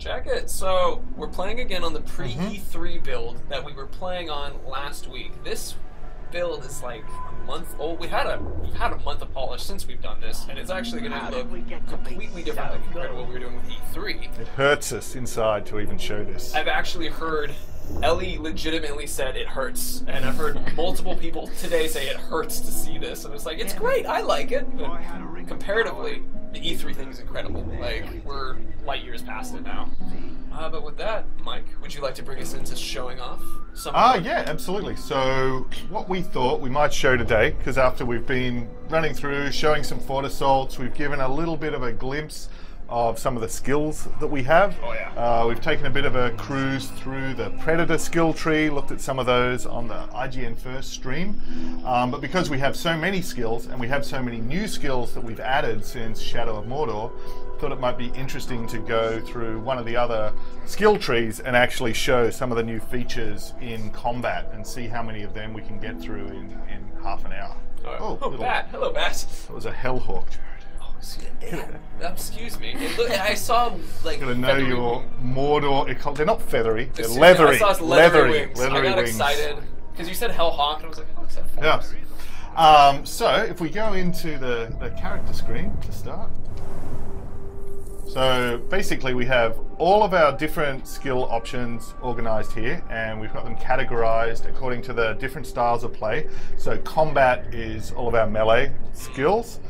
Check it. So we're playing again on the pre-E3 build that we were playing on last week. This build is like a month old. We've had a month of polish since we've done this, and it's actually going to look completely different compared to what we were doing with E3. It hurts us inside to even show this. I've actually heard Ellie legitimately said it hurts, and I've heard multiple people today say it hurts to see this, and it's like, it's great, I like it, but comparatively, the E3 thing is incredible. Like, we're light years past it now. But with that, Mike, would you like to bring us into showing off some? Yeah, absolutely. So what we thought we might show today, because after we've been running through, showing some fort assaults, we've given a little bit of a glimpse of some of the skills that we have. Oh yeah. We've taken a bit of a cruise through the Predator skill tree, looked at some of those on the IGN First stream. But because we have so many skills, and we have so many new skills that we've added since Shadow of Mordor, thought it might be interesting to go through one of the other skill trees and actually show some of the new features in combat and see how many of them we can get through in half an hour. Oh, Bat. Hello, Bat. It was a Hellhawk, Jared. Excuse me. I saw like. Gotta know your Mordor. They're not feathery. They're Excuse leathery. Me, I saw leathery wings. Leathery I got wings. excited because you said Hellhawk, and I was like, oh, except for yeah. So if we go into the character screen to start. So basically we have all of our different skill options organized here, and we've got them categorized according to the different styles of play. So combat is all of our melee skills,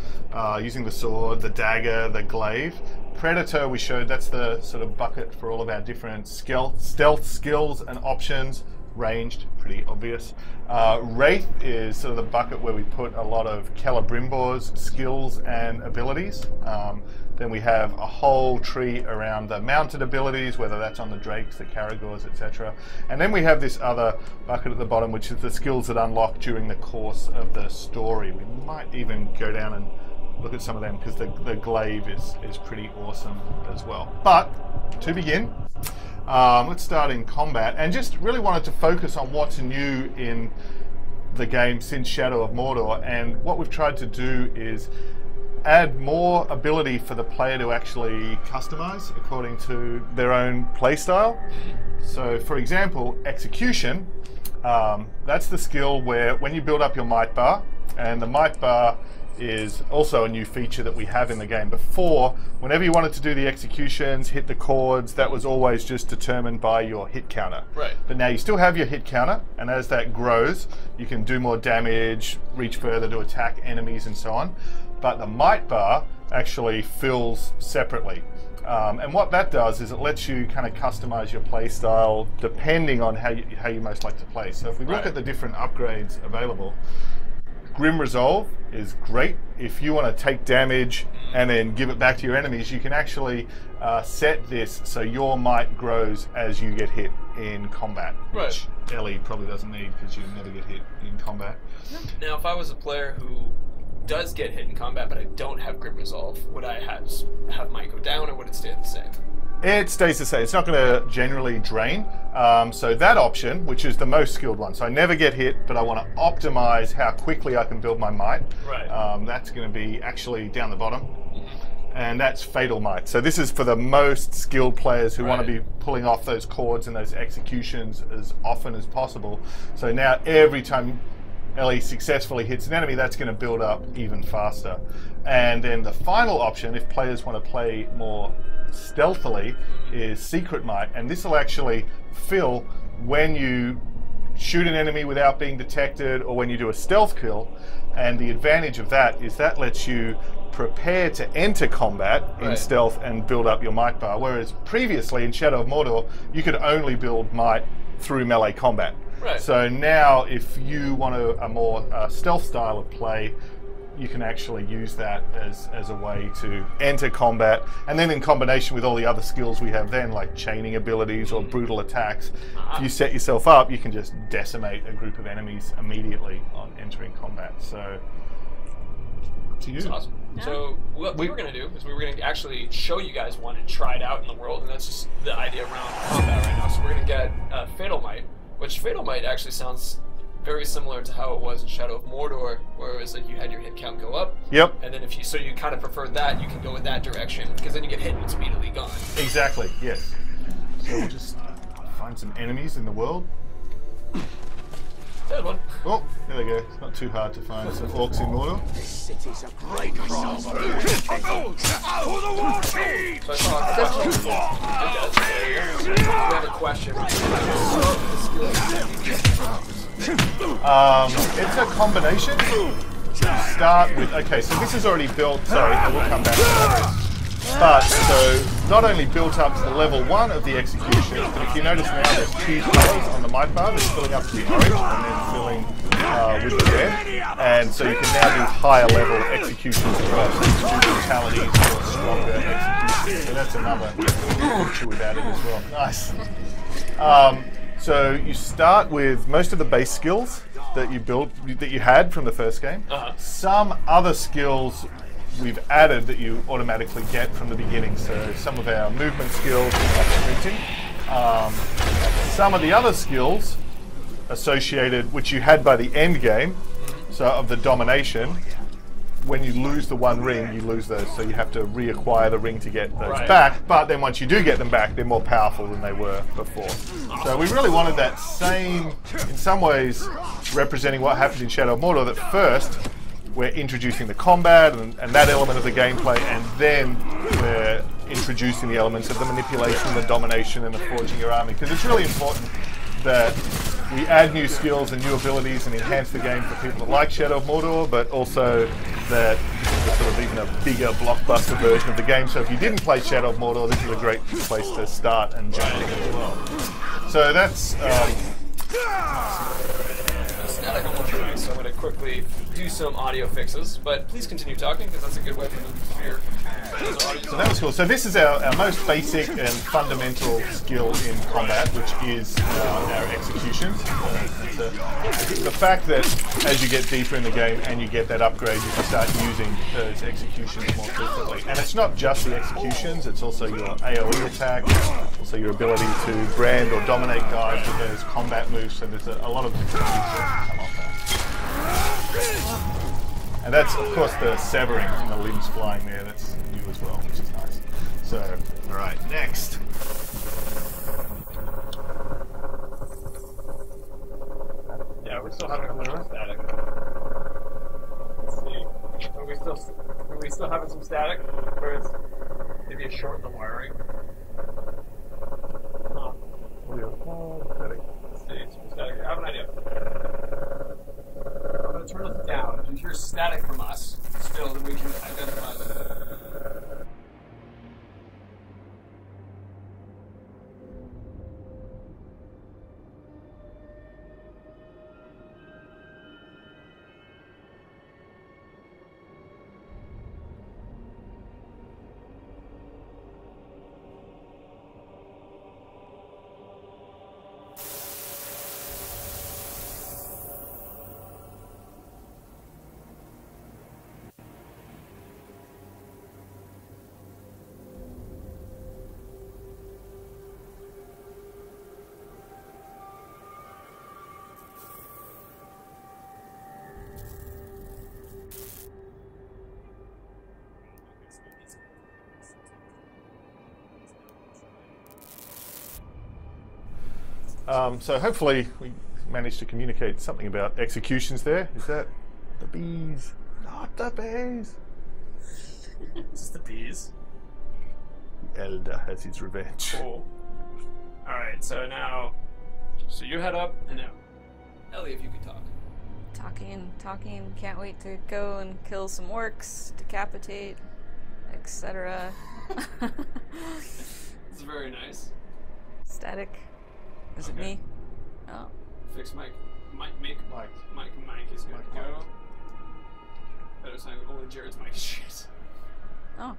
using the sword, the dagger, the glaive. Predator we showed, that's the sort of bucket for all of our different stealth skills and options. Ranged, pretty obvious. Wraith is sort of the bucket where we put a lot of Celebrimbor's skills and abilities. Then we have a whole tree around the mounted abilities, whether that's on the Drakes, the Caragors, etc. And then we have this other bucket at the bottom, which is the skills that unlock during the course of the story. We might even go down and look at some of them, because the glaive is pretty awesome as well. But to begin, let's start in combat, and just really wanted to focus on what's new in the game since Shadow of Mordor. And what we've tried to do is add more ability for the player to actually customize according to their own playstyle. So for example, execution, that's the skill where when you build up your might bar, and the might bar is also a new feature that we have in the game. Before, whenever you wanted to do the executions, hit the chords, that was always just determined by your hit counter. Right. But now you still have your hit counter, and as that grows, you can do more damage, reach further to attack enemies and so on. But the might bar actually fills separately. And what that does is it lets you kind of customize your play style depending on how you most like to play. So if we look at the different upgrades available, Grim Resolve is great. If you want to take damage and then give it back to your enemies, you can actually set this so your might grows as you get hit in combat, which Ellie probably doesn't need because you never get hit in combat. Now, if I was a player who does get hit in combat, but I don't have Grim Resolve, would I have might go down, or would it stay the same? It stays the same. It's not going to generally drain. So that option, which is the most skilled one, so I never get hit, but I want to optimize how quickly I can build my might. Right. That's going to be actually down the bottom. And that's Fatal Might. So this is for the most skilled players who want to be pulling off those chords and those executions as often as possible. So now every time Ellie successfully hits an enemy, that's going to build up even faster. And then the final option, if players want to play more stealthily, is Secret Might, and this will actually fill when you shoot an enemy without being detected, or when you do a stealth kill. And the advantage of that is that lets you prepare to enter combat in stealth and build up your might bar, whereas previously in Shadow of Mordor you could only build might through melee combat. So now if you want a more stealth style of play, you can actually use that as a way to enter combat, and then in combination with all the other skills we have then, like chaining abilities or brutal attacks, if you set yourself up, you can just decimate a group of enemies immediately on entering combat. So up to you. That's awesome. Yeah. So what we were going to do is we were going to actually show you guys one and try it out in the world, and that's just the idea around combat right now. So we're going to get Fatal Might, which Fatal Might actually sounds very similar to how it was in Shadow of Mordor, where it was like you had your hit count go up. Yep. And then if you kind of prefer that, you can go in that direction, because then you get hit and it's immediately gone. Exactly, yes. So we'll just find some enemies in the world. Dead one. Oh, there we go. It's not too hard to find some orcs in Mordor. This city's a great cross. So I have a question. It's a combination. Start with, okay, so this is already built, sorry, I will come back to that. But, so, not only built up to the level 1 of the execution, but if you notice now there's 2 colours on the mic bar, that's filling up to the orange and then filling with the red. And so you can now do higher level executions as well, so you can do brutalities or stronger executions. So that's another feature we've added as well. Nice. So you start with most of the base skills that you built, that you had from the first game. Some other skills we've added that you automatically get from the beginning. So some of our movement skills, like sprinting. Some of the other skills associated, which you had by the end game, so of the domination, when you lose the 1 ring, you lose those, so you have to reacquire the ring to get those back, but then once you do get them back, they're more powerful than they were before. So we really wanted that same, in some ways, representing what happened in Shadow of Mordor, that first, we're introducing the combat and that element of the gameplay, and then we're introducing the elements of the manipulation, the domination, and the forging your army, because it's really important that we add new skills and new abilities and enhance the game for people that like Shadow of Mordor, but also that there's sort of even a bigger blockbuster version of the game. So if you didn't play Shadow of Mordor, this is a great place to start and jump in as well. So that's... Static on one try, so I'm going to quickly do some audio fixes, but please continue talking because that's a good way for them to hear. So that was cool. So this is our most basic and fundamental skill in combat, which is our executions. So the fact that as you get deeper in the game and you get that upgrade, you can start using those executions more frequently. And it's not just the executions, it's also your AoE attack, also your ability to brand or dominate guys with those combat moves. So there's a lot of different things that come off that. And that's, of course, the severing and the limbs flying there. That's new as well, which is nice. So, all right, next. Yeah, we're still having a little static. Let's see. Are we still having some static? Or is maybe a short in the wiring? Static. Let's see, some static. I have an idea. I'm going to turn this down. If you hear static from us, still, then we can identify that. So hopefully we managed to communicate something about executions there. Is that the bees? Not the bees. Is this the bees? The Elder has his revenge. Cool. Alright, so now... So you head up, and now... Ellie, if you could talk. Talking. Can't wait to go and kill some orcs, decapitate, etc. It's very nice. Static. Is it me? Oh. Fix Mike is good to go. Better sign only Jared's mic is shit. Oh.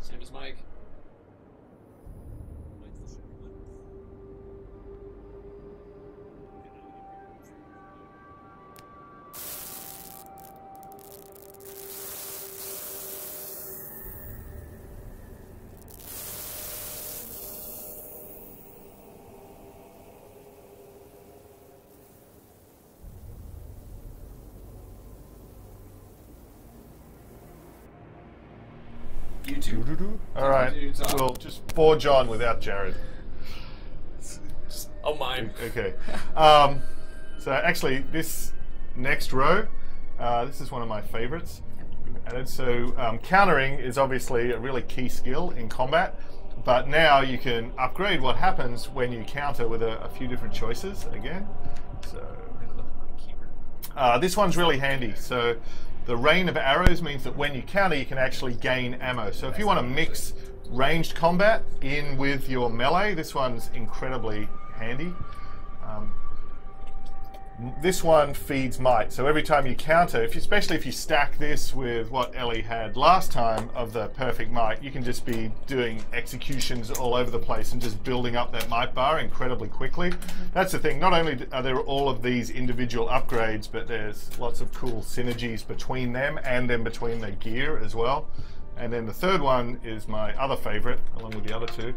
Same as Mike. All right, we'll just forge on without Jared. Oh, mine. Okay. So actually, this next row, this is one of my favorites. And so countering is obviously a really key skill in combat, but now you can upgrade what happens when you counter with a few different choices again. So this one's really handy. So the rain of arrows means that when you counter, you can actually gain ammo. So if you want to mix ranged combat in with your melee, this one's incredibly handy. This one feeds might, so every time you counter, especially if you stack this with what Ellie had last time of the perfect might, you can just be doing executions all over the place and just building up that might bar incredibly quickly. That's the thing, not only are there all of these individual upgrades, but there's lots of cool synergies between them and then between the gear as well. And then the third one is my other favorite, along with the other two.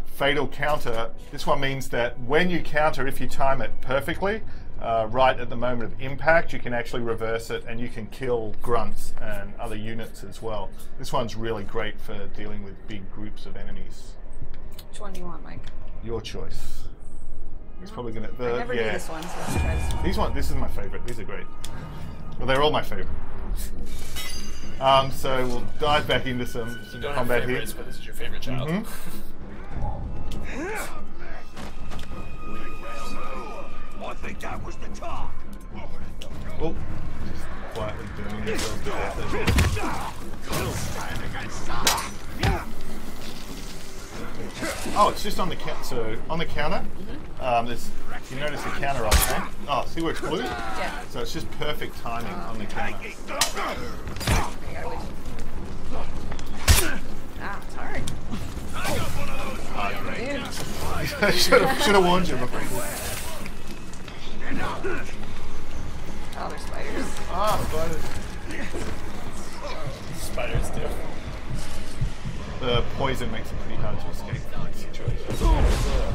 Fatal counter. This one means that when you counter, if you time it perfectly, right at the moment of impact, you can actually reverse it and you can kill grunts and other units as well. This one's really great for dealing with big groups of enemies. Which one do you want, Mike? Your choice. It's probably gonna. I never do this one, so let's try this one. This is my favorite. These are great. Well, they're all my favorite. So we'll dive back into some combat here. But this is your favorite child. I think that was the top. Oh, just quietly doing yourself to death. Oh, it's just on the counter. So on the counter, there's. You notice the counter on there. Oh, see where it's blue? Yeah. So it's just perfect timing on the counter. Ah, it's hard. Should have warned you before. Oh, there's spiders. Ah, spiders. Spiders do. The poison makes it pretty hard to escape from that situation. There's a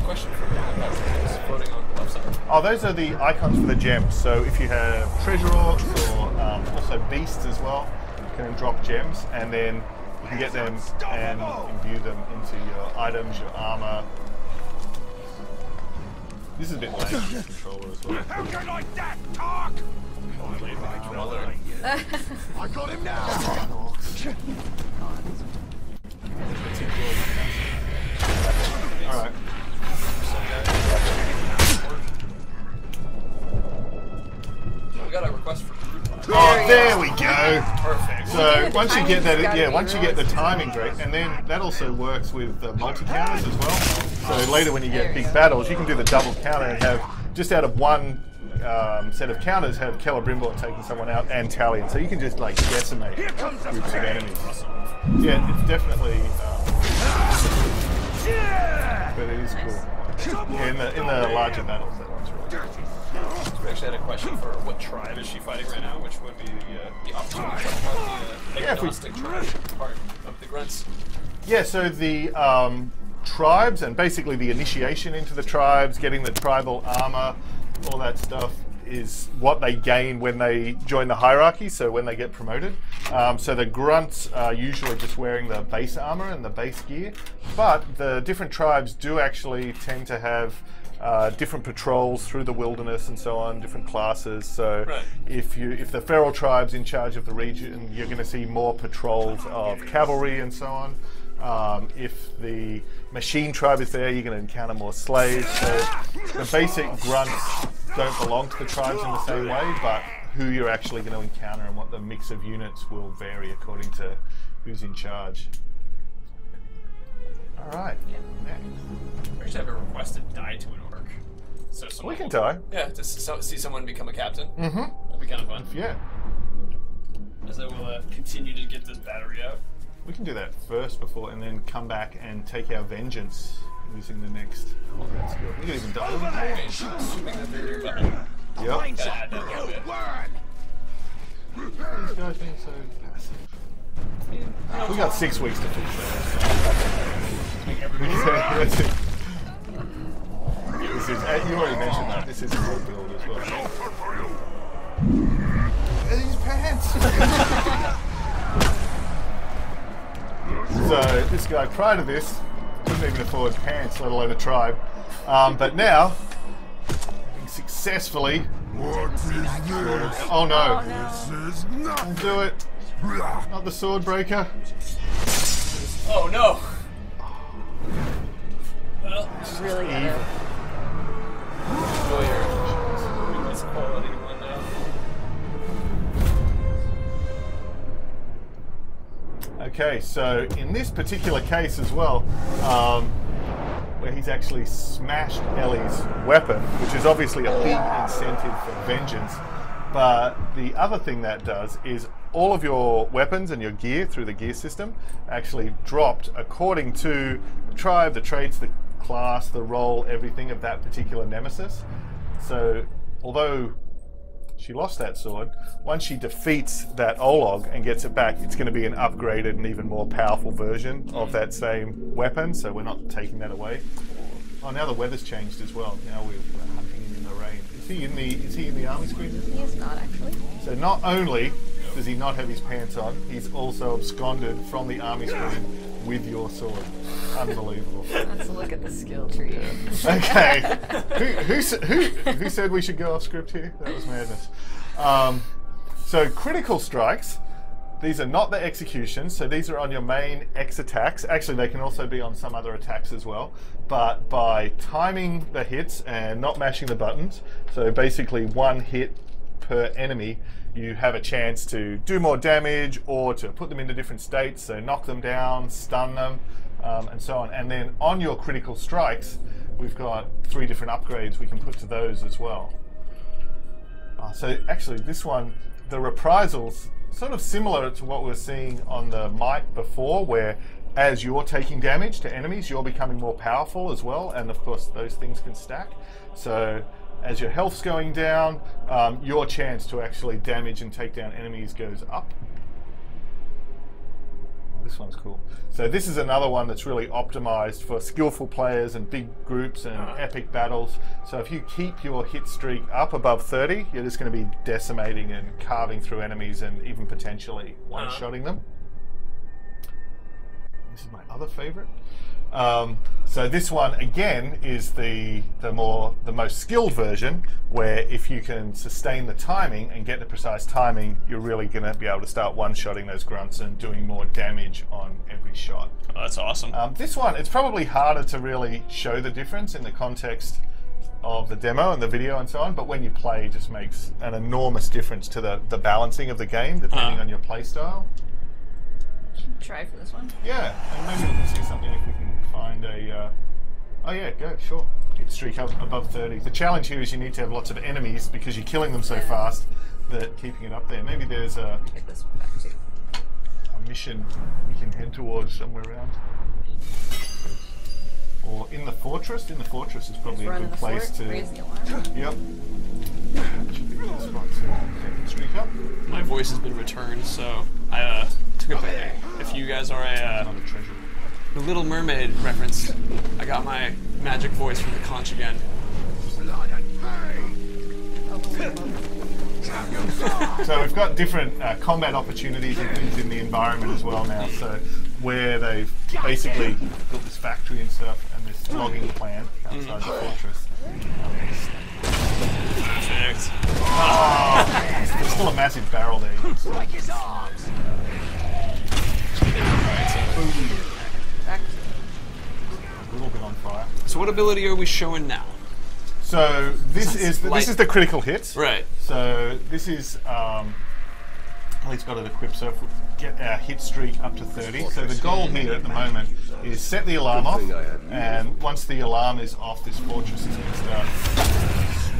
question for me about what's floating on the left side. Oh, those are the icons for the gems. So if you have treasure orcs or also beasts as well, you can drop gems and then you can get them and imbue them into your items, your armor. This is a bit lame for the controller as well. How can I that talk? I got him now. Alright. We got a request for group. Oh, there we go. Perfect. So once you get that, once you get the timing great, and then that also works with the multi-counters as well. So later when you get big battles, you can do the double counter and have, just out of one set of counters, have Celebrimbor taking someone out and Talion. So you can just like decimate groups of enemies. Yeah, it's definitely, but it is cool. Yeah, in the larger battles, that one's really cool. We actually had a question for what tribe is she fighting right now, which would be the opportunity tribe, the agnostic tribe part of the grunts. Yeah, so the tribes and basically the initiation into the tribes, getting the tribal armor, all that stuff is what they gain when they join the hierarchy, so when they get promoted. So the grunts are usually just wearing the base armor and the base gear, but the different tribes do actually tend to have different patrols through the wilderness and so on, different classes. So if the feral tribe's in charge of the region, you're going to see more patrols of cavalry and so on. If the machine tribe is there, you're going to encounter more slaves. So the basic grunts don't belong to the tribes in the same way, but who you're actually going to encounter and what the mix of units will vary according to who's in charge. Alright. Yeah. We should have a requested die to an orc. So we can die. Yeah, to see someone become a captain. Mm-hmm. That'd be kind of fun. Yeah. As I will continue to get this battery out. We can do that first before, and then come back and take our vengeance using the next combat skill. We can even die. Assuming that they're nearby. Yep. Gotta add that little bit. These guys being so passive. We got 6 weeks to fix that. This is, you already mentioned that. This is a whole build as well. These pants. So this guy prior to this couldn't even afford pants, let alone a tribe. But now successfully. What is this? Oh no! Oh no. This is nothing. Don't do it! Not the Swordbreaker. Oh no! Well, Really gotta. enjoy your this quality one now. Okay, so in this particular case as well, where he's actually smashed Ellie's weapon, which is obviously a big incentive for vengeance, but the other thing that does is all of your weapons and your gear through the gear system actually dropped according to the tribe, the traits, the class, the role, everything of that particular nemesis. So although she lost that sword, once she defeats that Olog and gets it back, it's going to be an upgraded and even more powerful version of that same weapon, so we're not taking that away. Oh, now the weather's changed as well. Now we're hunting him in the rain. Is he in the army screen? He is not actually. So not only does he not have his pants on, he's also absconded from the army screen with your sword. Unbelievable. Let's look at the skill tree. Okay. Who said we should go off script here? That was madness. So critical strikes. These are not the executions, so these are on your main X attacks. Actually, they can also be on some other attacks as well. But by timing the hits and not mashing the buttons, so basically one hit per enemy, you have a chance to do more damage or to put them into different states, so knock them down, stun them, and so on. And then on your critical strikes, we've got 3 different upgrades we can put to those as well. So actually this one, the reprisals, sort of similar to what we were seeing on the Might before, where as you're taking damage to enemies, you're becoming more powerful as well, and of course those things can stack. So as your health's going down, your chance to actually damage and take down enemies goes up. This one's cool. So this is another one that's really optimized for skillful players and big groups and epic battles. So if you keep your hit streak up above 30, you're just going to be decimating and carving through enemies and even potentially one-shotting them. This is my other favorite. So this one again is the most skilled version, where if you can sustain the timing and get the precise timing, you're really going to be able to start one-shotting those grunts and doing more damage on every shot. Oh, that's awesome. This one, it's probably harder to really show the difference in the context of the demo and the video and so on, but when you play, it just makes an enormous difference to the balancing of the game, depending on your play style. Try for this one. Yeah, and maybe we can see something if we can find a... oh yeah, go, sure. Hit streak up above 30. The challenge here is you need to have lots of enemies because you're killing them so fast that keeping it up there. Maybe there's a Get this one back too. mission we can head towards somewhere around. Or in the fortress. In the fortress is probably a good place to... Raise the alarm. Yep. Should be a good spot to take the streak up. My voice has been returned, so I took it back. If you guys are Another treasure. the Little Mermaid reference, I got my magic voice from the conch again. Blood and pain. So we've got different combat opportunities and things in the environment as well now. So where they've basically built this factory and stuff and this logging plant outside the fortress. Perfect. Oh, there's still a massive barrel there. Like his arms. Back. A little bit on fire. So what ability are we showing now? So this is the critical hit. Right. So this is Ellie's got it equipped, so if we get our hit streak up to 30. So the goal here at the moment is set the alarm off, and once the alarm is off, this fortress is going to start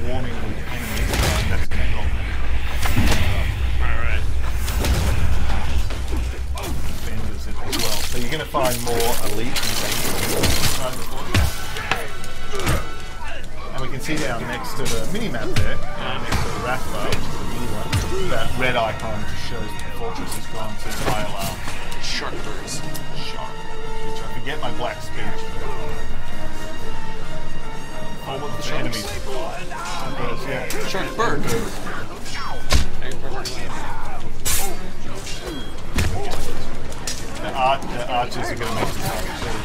swarming with enemies, and that's going to help. Alright. Defenders as well. So you're going to find more elite and dangerous inside the fortress. And we can see down next to the mini-map there, next to the rat bar, which is the blue one, that red icon just shows the fortress has gone to high alarm. Shark birds. Shark. Which I forget my black speech. Oh, what the The sharks? enemies. Birds, yeah. Shark bird. The archers are going to make some damage too.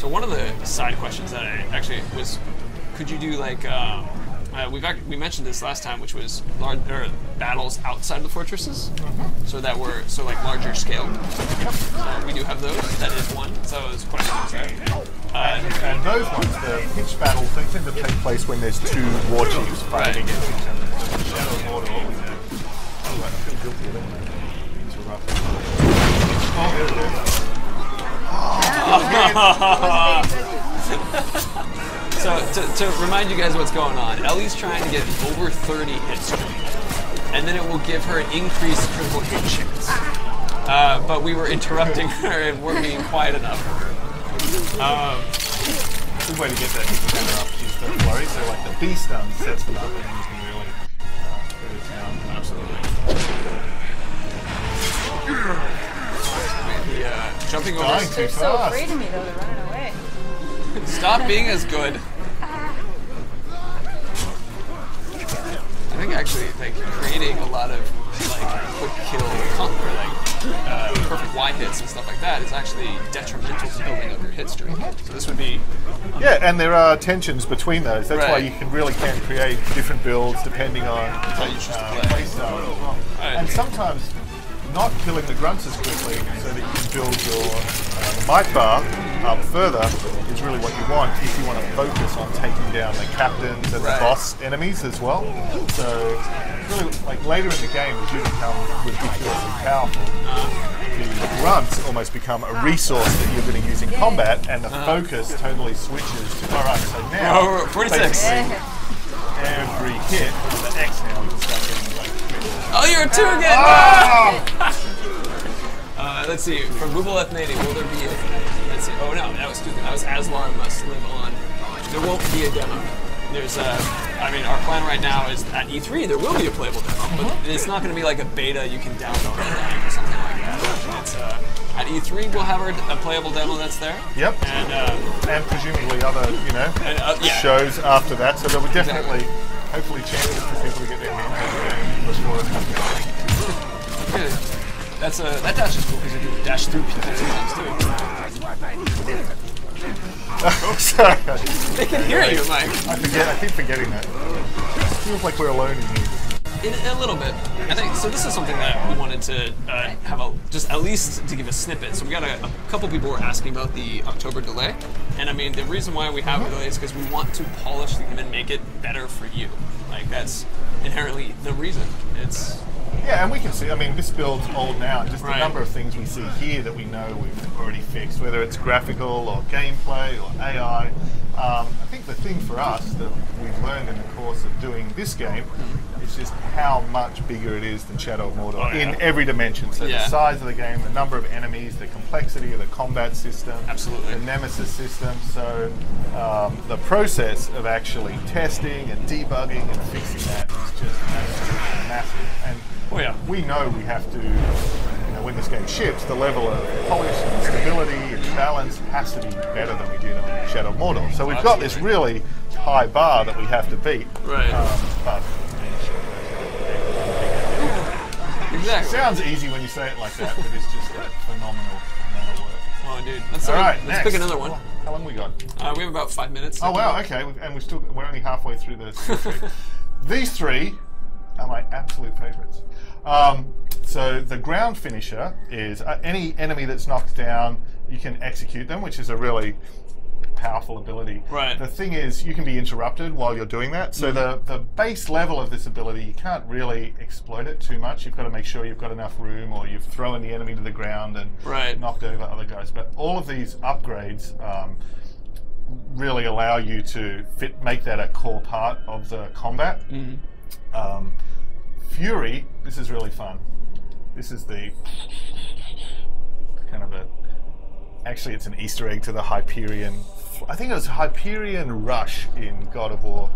one of the side questions that I actually was, could you do like we mentioned this last time, which was battles outside the fortresses, so that were like larger scale. We do have those. That is one. So those questions there. And those ones, the pitch battles, they tend to take place when there's two war chiefs fighting against each other. So the Shadow of Mordor always have. Oh, I feel guilty of that. Interrupt. Oh, there it is. So to remind you guys what's going on, Ellie's trying to get over 30 hit streak, and then it will give her an increased critical hit chance. But we were interrupting her and we're being quiet enough. Good way to get that counter up. She's don't worry. So like the B stun sets them up, and you can really put it down. Absolutely. Jumping over. Dying too They're so fast. afraid of me though, they're running away. Stop being as good. I think actually, like creating a lot of like quick kill or like perfect Y hits and stuff like that is actually detrimental to building up your hit streak. So this would be Yeah, and there are tensions between those. That's why Right. you can create different builds depending on how you choose to play. play style as well. Right. And sometimes not killing the grunts as quickly so that you can build your might bar up further is really what you want if you want to focus on taking down the captains and the Right. boss enemies as well. So really, like later in the game, as you become ridiculously powerful, the grunts almost become a resource that you're going to use in combat, and the focus totally switches to, all right, so now, Oh, 46. basically every hit with the X now, we can start getting like Oh, you're a 2 again! Ah! Let's see, from Google Ethnating, will there be a... Let's see, oh no, that was 2. That was Aslar must live on. There won't be a demo. There's I mean, our plan right now is at E3 there will be a playable demo, but it's not going to be like a beta you can download online or something like that. It's, at E3 we'll have a playable demo that's there. Yep. And presumably other, yeah. shows after that. So there will definitely, hopefully, chances for people to get their hands on the game before it comes out. yeah, that dash is cool because you can dash through people sometimes too. Oh, sorry. They can hear you, Mike. I keep forgetting that. It feels like we're alone in here. In a little bit. I think so. This is something that we wanted to have just at least to give a snippet. So we got a couple people were asking about the October delay, and I mean the reason why we have a delay is because we want to polish the game and make it better for you. Like that's inherently the reason. It's Yeah, and we can see, I mean, this build's old now, and just the Right. number of things we see here that we know we've already fixed, whether it's graphical or gameplay or AI. I think the thing for us that we've learned in the course of doing this game is just how much bigger it is than Shadow of Mordor in every dimension. So the size of the game, the number of enemies, the complexity of the combat system, Absolutely. the nemesis system. So the process of actually testing and debugging and fixing that is just absolutely massive. And we know we have to, when this game ships, the level of polish and stability and balance has to be better than we did on Shadow of Mordor. So we've got this really high bar that we have to beat. Right. But exactly. it sounds easy when you say it like that, but it's just a phenomenal amount of work. Oh, dude. All right, Let's pick another one. How long we got? We have about 5 minutes. Oh wow, okay, and we're only halfway through the trick. These three are my absolute favourites. So the ground finisher is any enemy that's knocked down, you can execute them, which is a really powerful ability. Right. The thing is, you can be interrupted while you're doing that. So the base level of this ability, you can't really exploit it too much. You've got to make sure you've got enough room, or you've thrown the enemy to the ground and knocked over other guys. But all of these upgrades really allow you to make that a core part of the combat. Fury, this is really fun. This is the kind of actually it's an Easter egg to the Hyperion. I think it was Hyperion Rush in God of War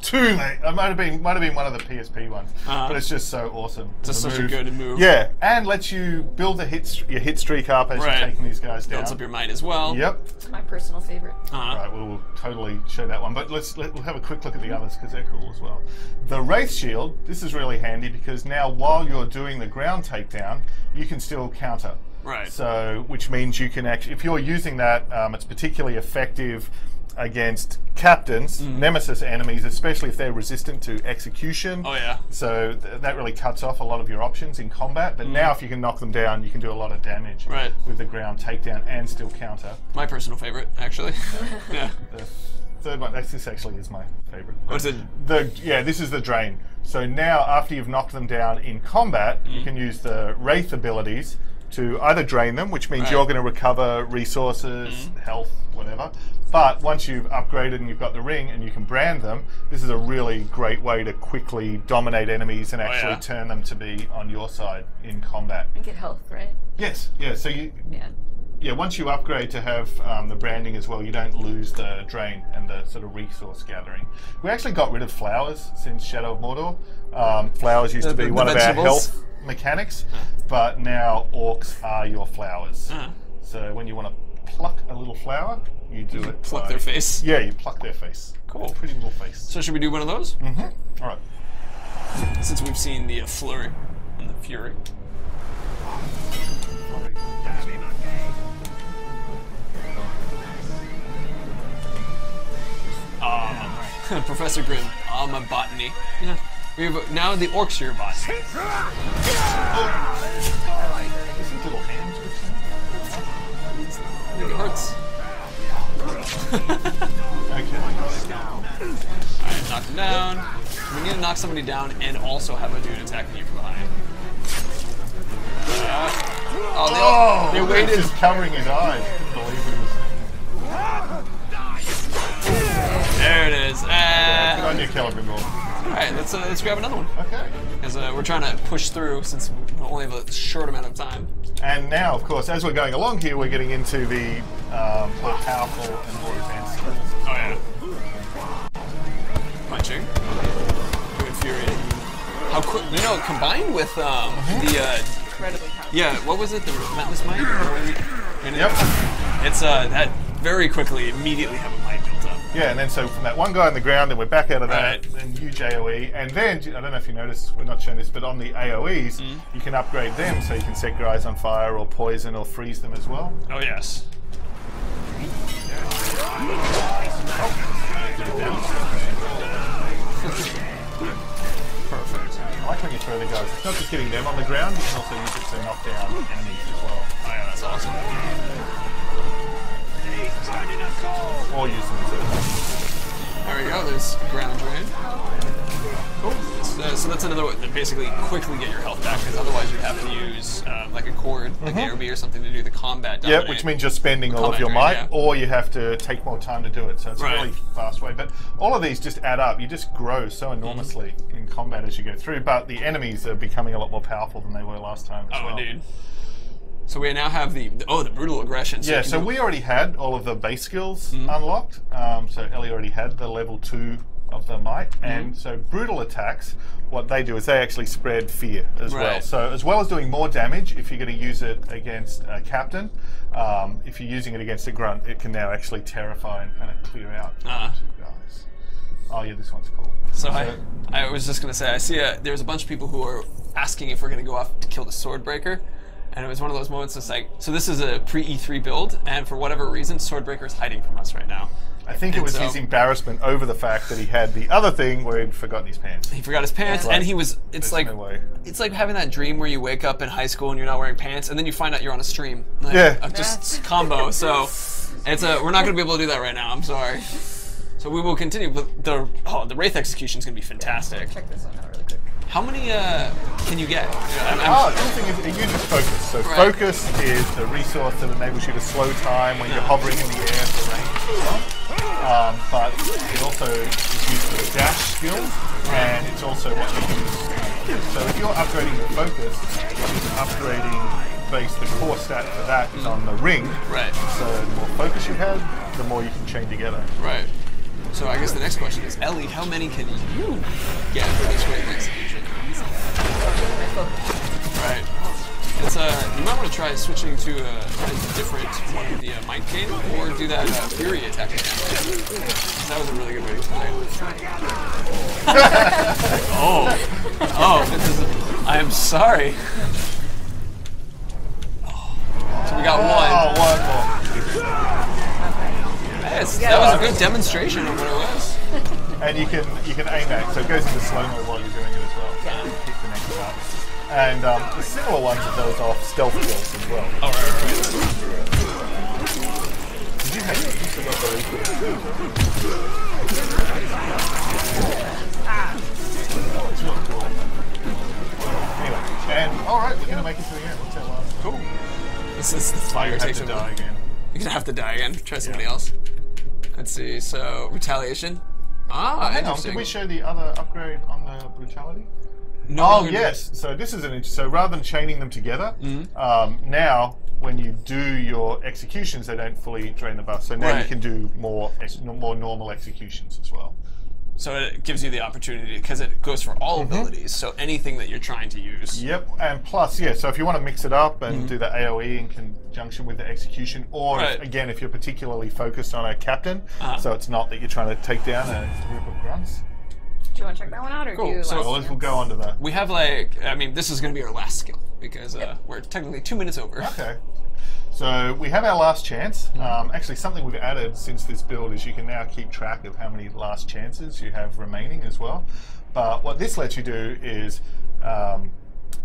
2. It might have been one of the PSP ones, but it's just so awesome. It's just such a good move. Yeah, and lets you build your hit streak up as you're taking these guys down. Builds up your might as well. Yep. It's my personal favorite. Right, we'll totally show that one, but we'll have a quick look at the others because they're cool as well. The Wraith Shield, this is really handy because now while you're doing the ground takedown, you can still counter. Right. So, which means you can actually, if you're using that, it's particularly effective against captains, nemesis enemies, especially if they're resistant to execution. Oh yeah. So that really cuts off a lot of your options in combat. But now if you can knock them down, you can do a lot of damage with the ground takedown and still counter. My personal favorite, actually. Yeah. The third one, this actually is my favorite. What's it? This is the drain. So now after you've knocked them down in combat, you can use the Wraith abilities to either drain them, which means you're going to recover resources, health, whatever. But once you've upgraded and you've got the ring and you can brand them, this is a really great way to quickly dominate enemies and actually turn them to be on your side in combat. And get health, right? Yes, yeah. So once you upgrade to have the branding as well, you don't lose the drain and the sort of resource gathering. We actually got rid of flowers since Shadow of Mordor. Flowers used to be one of our health mechanics, but now orcs are your flowers. So when you want to pluck a little flower, you do it. Pluck their face? Yeah, you pluck their face. Cool. Pretty little face. So should we do one of those? All right. Since we've seen the flurry and the fury. Professor Grimm, I'm a botany. Yeah. We have now the orcs are your botany. This is little hands. It hurts. Okay. Alright, knock him down. We need to knock somebody down and also have a dude attacking you from behind. They waited. Just covering his eyes. Couldn't believe it was. There it is. Good on you, Calibre. Alright, let's grab another one. Okay. Because we're trying to push through since we only have a short amount of time. And now, of course, as we're going along here, we're getting into the more powerful and more advanced skills. Oh yeah. Punching. Infuriating. How quick? You know, combined with the Incredibly powerful. yeah, what was it? The Relentless Might? Yep. It's that very quickly, immediately have a might built up. Yeah, and then so from that one guy on the ground, then we're back out of that, and huge AoE, and then, I don't know if you noticed, we're not showing this, but on the AoEs, you can upgrade them so you can set guys on fire or poison or freeze them as well. Oh yes. Perfect. I like when you throw the guys. It's not just getting them on the ground, you can also use it to knock down enemies as well. Oh yeah, that's awesome. Or use them as There we go, there's ground drain. So that's another way to basically quickly get your health back, because otherwise you'd have to use like a cord, like AOB or something to do the combat dominate. Yep, which means you're spending all of your might, or you have to take more time to do it. So it's a really fast way. But all of these just add up. You just grow so enormously in combat as you go through. But the enemies are becoming a lot more powerful than they were last time as well. Indeed. So we now have the brutal aggression. So yeah, so we already had all of the base skills unlocked. So Ellie already had the level 2 of the might, and so brutal attacks, what they do is they actually spread fear as well. So as well as doing more damage, if you're going to use it against a captain, if you're using it against a grunt, it can now actually terrify and kind of clear out guys. Oh yeah, this one's cool. So I was just going to say, I see there's a bunch of people who are asking if we're going to go off to kill the Swordbreaker. And it was one of those moments that's like, so this is a pre-E3 build, and for whatever reason, Swordbreaker is hiding from us right now. I think it was his embarrassment over the fact that he had the other thing where he'd forgotten his pants. He forgot his pants, and he was, it's like having that dream where you wake up in high school and you're not wearing pants, and then you find out you're on a stream. Like, just combo, so it's we're not going to be able to do that right now, I'm sorry. So we will continue, but the Wraith execution is going to be fantastic. Check this one out really quick. How many can you get? The other thing is it uses focus. So focus is the resource that enables you to slow time when you're hovering in the air for range. But it also is used for the dash skill, and it's also what you use. So if you're upgrading the focus, which is upgrading base, the core stat for that is on the ring. Right. So the more focus you have, the more you can chain together. Right. So I guess the next question is, Ellie, how many can you get for this Wraith execution? Right. It's you might want to try switching to a different one of the might cane, or do that Fury attack again. That was a really good way to play. I am sorry. We got Oh, one. one more. Yes, that was a good demonstration of what it was. And you can aim that, so it goes into slow-mo while you're doing it as well. So you hit the next part. And the similar ones are those off stealth kills as well. Oh, right. Did you have you still got those? Oh, it's really cool. Anyway, and alright, we're gonna make it to the end. What's that last? Cool. This is the fire Have takes to a die again. You're gonna have to die again. Try somebody else. Let's see. So retaliation. Ah, Hang on, interesting. did we show the other upgrade on the brutality? No, Oh no, yes. So this is so rather than chaining them together, now when you do your executions, they don't fully drain the buff. So now you can do more normal executions as well. So it gives you the opportunity because it goes for all abilities. So anything that you're trying to use. Yep, and plus, so if you want to mix it up and do the AoE in conjunction with the execution, or again, if you're particularly focused on a captain, so it's not that you're trying to take down a group of grunts. Do you want to check that one out, or do you? So we'll go on to that. We have this is going to be our last skill because we're technically 2 minutes over. Okay. So we have our last chance. Actually, something we've added since this build is you can now keep track of how many last chances you have remaining as well. But what this lets you do is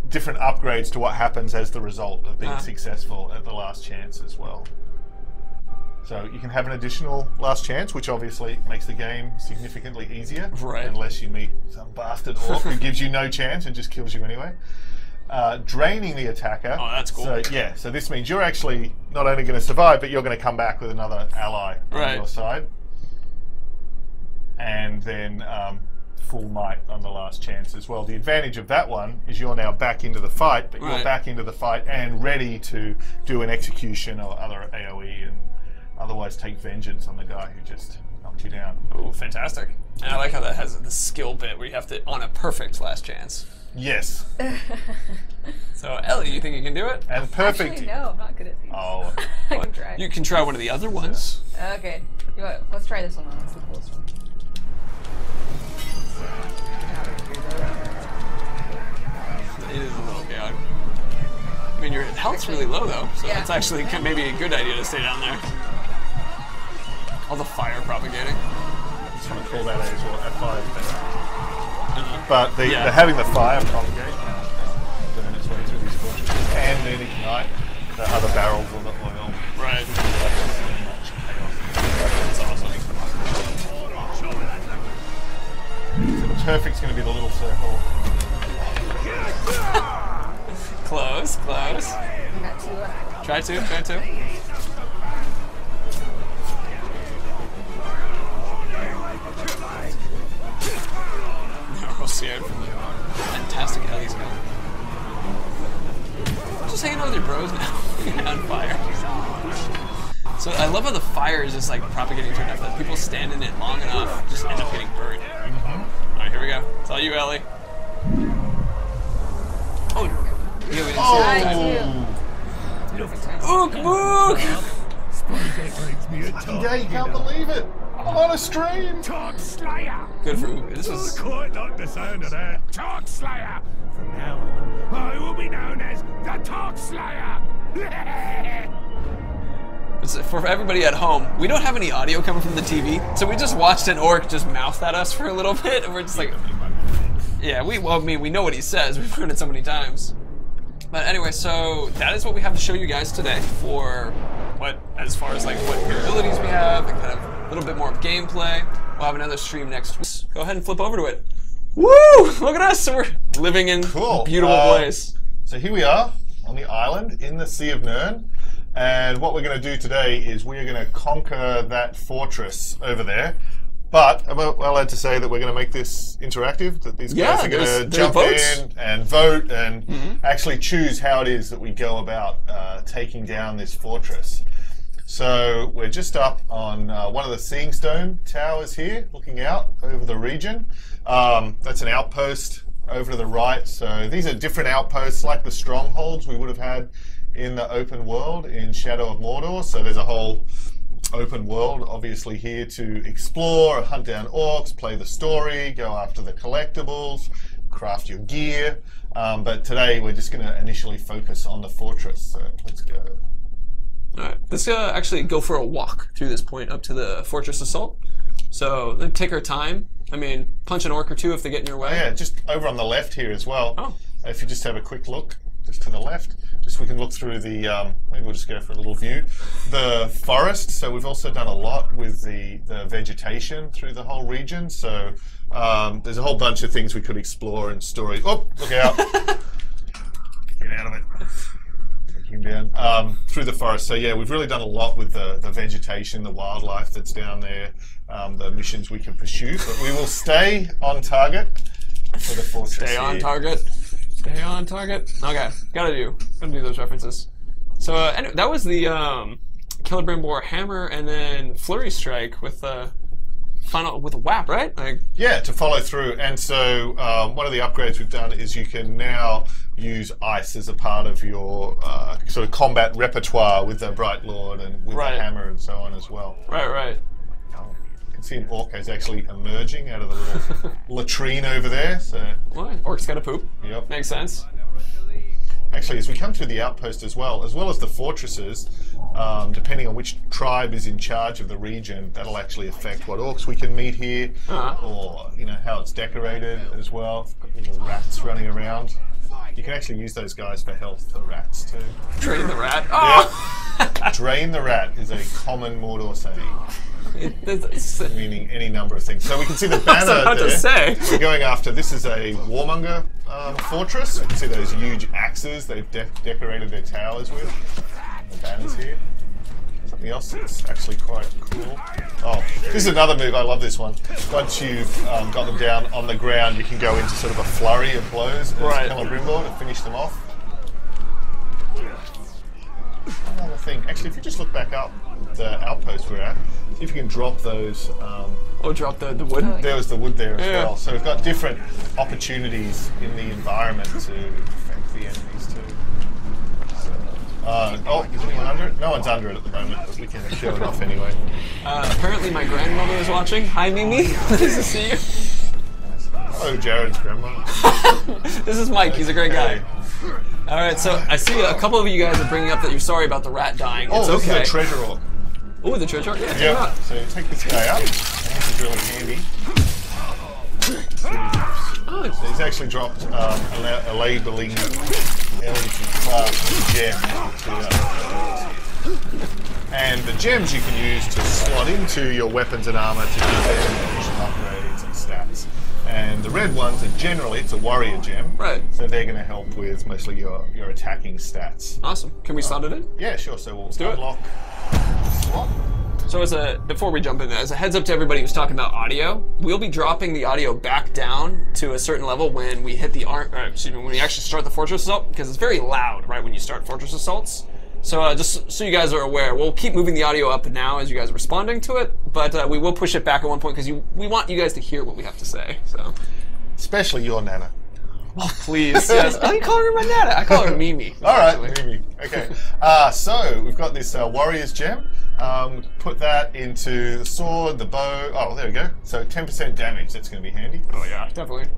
different upgrades to what happens as the result of being successful at the last chance as well. So you can have an additional last chance, which obviously makes the game significantly easier. Right. Unless you meet some bastard orc who gives you no chance and just kills you anyway. Draining the attacker. Oh, that's cool. So so this means you're actually not only going to survive, but you're going to come back with another ally on your side. And then full might on the last chance as well. The advantage of that one is you're now back into the fight, but you're back into the fight and ready to do an execution or other AoE and otherwise take vengeance on the guy who just knocked you down. Oh, fantastic. And I like how that has the skill bit where you have to, on a perfect last chance. Yes. So, Ellie, you think you can do it? And perfect. Actually, no, I'm not good at these. Oh. I can try. You can try one of the other ones. Okay. Let's try this one on. That's the coolest one. It is a little chaotic. I mean, your health's really low, though, so it's actually maybe a good idea to stay down there. All the fire propagating. I just want to call that as well. F5 is better. But having the fire propagate burn its way through these fortresses and then ignite the other barrels of the oil. Right. That's awesome. So the perfect's going to be the little circle. Close. I got two. Try two. We'll see it from the fantastic Ellie's gun. Just hanging out with your bros now. On fire. So I love how the fire is just like propagating to enough that people stand in it long enough just end up getting burned. Alright, here we go. It's all you, Ellie. Oh, yeah, we didn't see it. Yeah, you can't believe it. I'm on a stream. Talk Slayer. Good for this was. Quite like the sound of that. Talk Slayer. From now on, I will be known as the Talk Slayer. For everybody at home, we don't have any audio coming from the TV, so we just watched an orc just mouth at us for a little bit, and we're just like, yeah, we know what he says. We've heard it so many times. But anyway, so that is what we have to show you guys today for as far as like what abilities we have and kind of a little bit more of gameplay. We'll have another stream next week. Go ahead and flip over to it. Woo! Look at us! So we're living in a beautiful place. So here we are on the island in the Sea of Nirn. And what we're going to do today is we're going to conquer that fortress over there. But I'm well allowed to say that we're going to make this interactive, that these guys are going to jump in and vote and actually choose how it is that we go about taking down this fortress. So we're just up on one of the Seeing Stone towers here, looking out over the region. That's an outpost over to the right. So these are different outposts like the strongholds we would have had in the open world in Shadow of Mordor. So there's a whole open world obviously here to explore, hunt down orcs, play the story, go after the collectibles, craft your gear. But today we're just going to initially focus on the fortress. So let's go. Alright, let's actually go for a walk through this point up to the Fortress Assault. So, then take our time. I mean, punch an orc or two if they get in your way. Oh, yeah, just over on the left here as well. Oh. If you just have a quick look, just to the left, just we can look through the, maybe we'll just go for a little view. The forest, so we've also done a lot with the vegetation through the whole region, so there's a whole bunch of things we could explore and story. Oh, look out. Get out of it. Take him down. Through the forest, so yeah, we've really done a lot with the vegetation, the wildlife that's down there, the missions we can pursue, but we will stay on target for the fortress. Stay on target. Stay on target. Okay, gotta do those references. So anyway, that was the Celebrimbor War Hammer, and then Flurry Strike with final with a WAP, right? Like, yeah, to follow through. And so one of the upgrades we've done is you can now use ice as a part of your sort of combat repertoire with the Bright Lord and with the hammer and so on as well. Right. You can see an orc is actually emerging out of the little latrine over there. So orc's gotta poop. Yep. Makes sense. Actually, as we come through the outpost as well as the fortresses, depending on which tribe is in charge of the region, that'll actually affect what orcs we can meet here, or how it's decorated as well. Got little rats running around. You can actually use those guys for health, the rats too. Drain the rat. Oh! Yeah. Drain the rat is a common Mordor saying. Meaning any number of things. So we can see the banner there. To say. We're going after, this is a warmonger fortress. You can see those huge axes they've decorated their towers with. The banners here. Something else that's actually quite cool. Oh, this is another move. I love this one. Once you've got them down on the ground, you can go into sort of a flurry of blows as Celebrimbor to finish them off. Another thing. Actually, if you just look back up the outpost we're at, see if you can drop those. Drop the wood? There was the wood there as well. So we've got different opportunities in the environment to affect the enemies too. So, is anyone under it? No one's under it at the moment, but we can show it off anyway. Apparently my grandmother is watching. Hi, Mimi. Nice to see you. Hello, Jared's grandma. This is Mike. He's a great guy. All right, so I see a couple of you guys are bringing up that you're sorry about the rat dying. It's this okay. is a treasure orc. Oh, the treasure orc? Yeah, check it out. So take this guy out. This is really handy. So he's actually dropped a labeling elementary class gem. And the gems you can use to slot into your weapons and armor to give them additional upgrades and stats. And the red ones are generally, it's a warrior gem. Right. So they're going to help with mostly your attacking stats. Awesome. Can we slot it in? Yeah, sure. So we'll do unlock the slot. So before we jump in, as a heads up to everybody who's talking about audio, we'll be dropping the audio back down to a certain level when we hit when we actually start the Fortress Assault, because it's very loud, right, when you start Fortress Assaults. So just so you guys are aware, we'll keep moving the audio up now as you guys are responding to it, but we will push it back at one point because we want you guys to hear what we have to say. So, especially your Nana. Oh, please, yes. I don't call her my Nana. I call her Mimi. All right, Mimi. Okay. So we've got this warrior's gem. Put that into the sword, the bow. Oh, there we go. So 10% damage. That's going to be handy. Oh yeah, definitely.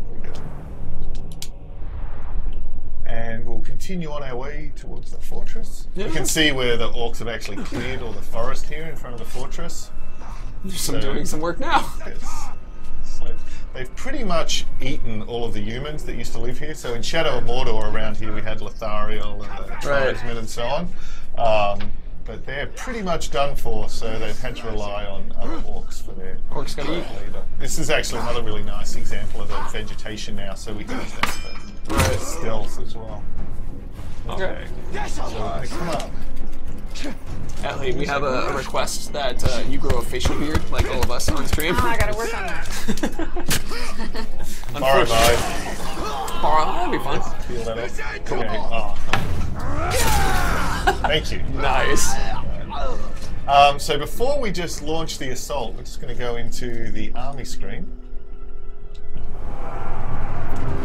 And we'll continue on our way towards the fortress. Yeah. You can see where the orcs have actually cleared all the forest here in front of the fortress. They're doing some work now. Yes. So they've pretty much eaten all of the humans that used to live here. So in Shadow of Mordor around here we had Lothariel and the tribesmen and so on. But they're pretty much done for, so they've had to rely on other orcs for their leader. This is actually another really nice example of a vegetation now, so we can use that for stealth as well. Okay. So come up. Ellie, we have a request that you grow a facial beard, like all of us on stream. I gotta work on that. Borrow mine. Borrow, that'd be fun. Peel that off. Okay. Thank you. Nice. So before we just launch the assault, we're just going to go into the army screen.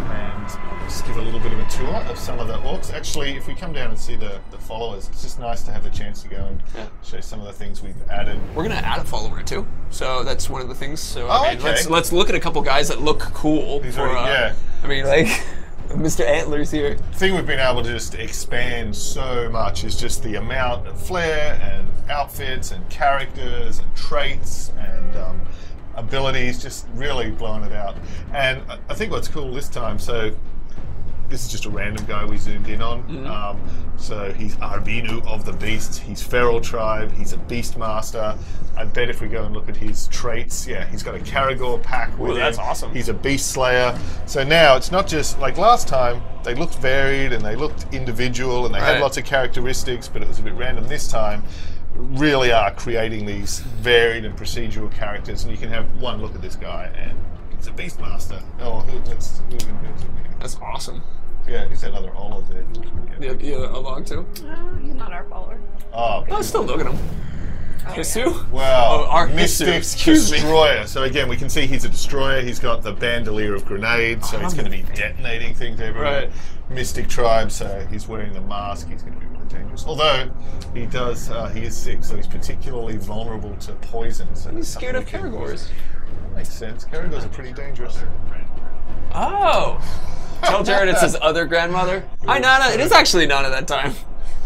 And just give a little bit of a tour of some of the orcs. Actually, if we come down and see the followers, it's just nice to have the chance to go and show some of the things we've added. We're going to add a follower too, so that's one of the things. So okay. let's look at a couple guys that look cool. I mean, like... Mr. Antler's here. The thing we've been able to just expand so much is just the amount of flair and outfits and characters and traits and abilities, just really blowing it out. And I think what's cool this time, so this is just a random guy we zoomed in on. So he's Arbinu of the Beasts, he's Feral Tribe, he's a Beastmaster. I bet if we go and look at his traits, yeah, he's got a Caragor pack with him. That's awesome. He's a Beast Slayer. So now it's not just, like last time, they looked varied and they looked individual and they had lots of characteristics, but it was a bit random. This time, really are creating these varied and procedural characters, and you can have one look at this guy and it's a Beastmaster. Oh, That's awesome. yeah, who's that other Olive there? Yeah, a log too. He's not our follower. Oh, Oh, still look at him. Hisu? wow. Oh, our Mystic Hisu, excuse me. Destroyer. So again, we can see he's a destroyer. He's got the bandolier of grenades, so he's going to be detonating things everywhere. Right. Mystic Tribe, so he's wearing the mask. He's going to be really dangerous. Although he does, he is sick, so he's particularly vulnerable to poison. So He's scared of Caragors. That makes sense. Caragors are pretty dangerous. Oh! Tell Jared it's his other grandmother. Hi, Nana. It is actually Nana that time.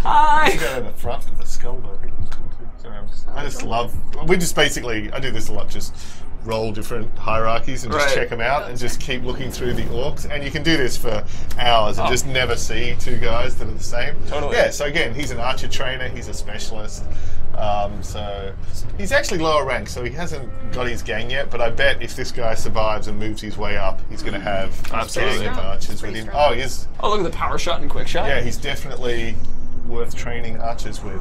Hi! He's got in the front of the skull, though. I just love. We just basically. I do this a lot. Just roll different hierarchies and just check them out and just keep looking through the orcs. And you can do this for hours and just never see two guys that are the same. Totally. Yeah. So again, he's an archer trainer. He's a specialist. So he's actually lower rank, so he hasn't got his gang yet. But I bet if this guy survives and moves his way up, he's going to have a gang of archers with him. Oh, he is. Oh, look at the power shot and quick shot. Yeah, he's definitely worth training archers with.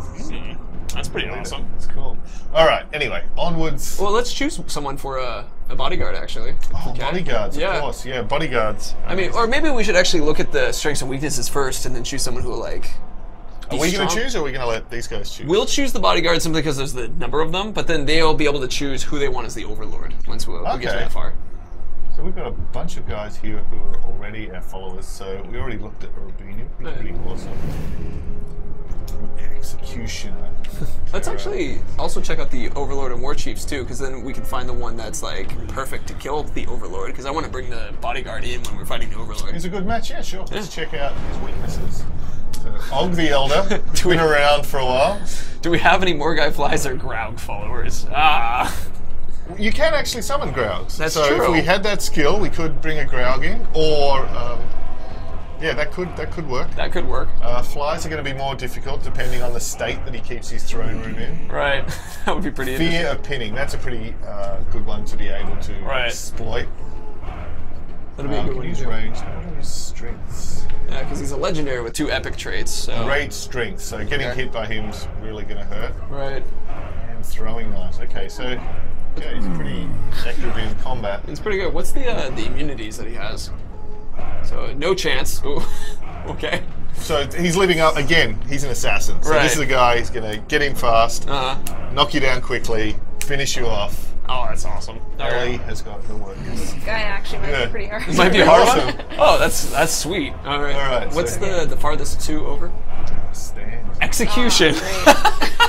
That's pretty awesome. It's cool. All right. Anyway, onwards. Well, let's choose someone for a bodyguard, actually. Oh, Okay. bodyguards, of Yeah. course. Yeah, bodyguards. I mean, or maybe we should actually look at the strengths and weaknesses first, and then choose someone who will, like. Are we going to choose, or are we going to let these guys choose? We'll choose the bodyguard simply because there's the number of them, but then they'll be able to choose who they want as the overlord once we get to that far. So we've got a bunch of guys here who are already our followers. So we already looked at Urbinu. He's pretty awesome. Executioner. Let's actually also check out the Overlord and War Chiefs too, because then we can find the one that's like perfect to kill the Overlord. Because I want to bring the bodyguard in when we're fighting the Overlord. He's a good match, yeah, sure. Let's check out his weaknesses. So Og the Elder, been around for a while. Do we have any Morgai Flies or Graug followers? Ah. You can actually summon Graugs. That's so true. if we had that skill, we could bring a Graug in, or yeah, that could work. That could work. Flies are going to be more difficult depending on the state that he keeps his throne room in. Right. That would be pretty interesting. Fear of pinning. That's a pretty good one to be able to exploit. That'll be a good one. Use range. What are his strengths? Yeah, because he's a legendary with 2 epic traits. So. Great strength. So getting hit by him's really going to hurt. Right. And throwing knives. Okay, so yeah, he's pretty active in combat. He's pretty good. What's the immunities that he has? So no chance. Ooh. Okay. So he's living up again. He's an assassin. So this is a guy who's going to get in fast, knock you down quickly, finish you off. Oh, that's awesome. Ellie has got her work. This guy actually might be pretty hard. It might be a hard one. Oh, that's sweet. All right. All right. What's the farthest 2 over? Stand. Execution.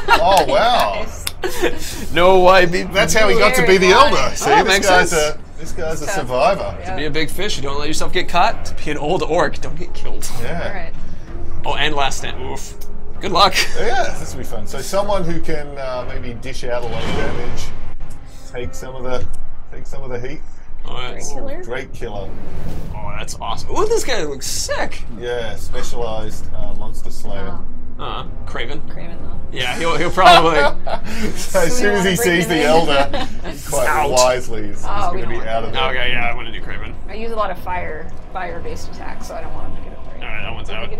Oh wow. No YB. That's how he got to be the elder. See, Oh, this makes guy's sense. this guy's a survivor. To be a big fish, you don't let yourself get caught. To be an old orc, don't get killed. Yeah. Alright. Oh, and last stand. Oof. Good luck. Yeah, this will be fun. So someone who can maybe dish out a lot of damage, take some of the heat. Oh, that's, Great killer. oh, that's awesome. Oh, this guy looks sick. Yeah, specialized monster slayer. Craven. Craven though. Yeah, he'll probably. So as soon as he sees the elder, quite wisely, he's going to be out of there. Okay, yeah, I want to do Craven. I use a lot of fire-based attacks, so I don't want him to get afraid. Alright, that one's out.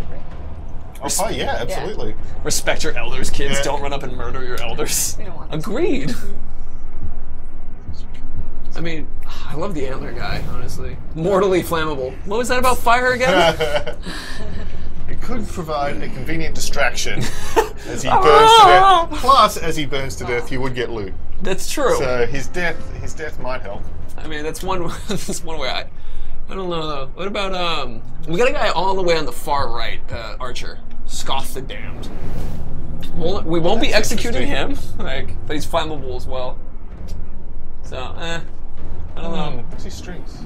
Oh, yeah, absolutely. Respect your elders, kids. Yeah. Don't run up and murder your elders. We don't want this. Agreed. I mean, I love the antler guy, honestly. Mortally flammable. What was that about fire again? It could provide a convenient distraction as he burns to death. Plus, as he burns to death, you would get loot. That's true. So his death might help. I mean, that's one. That's one way. I don't know though. What about we got a guy all the way on the far right, Archer, Scoff the Damned. We won't be executing him, but he's flammable as well. So, I don't know. What's his strengths?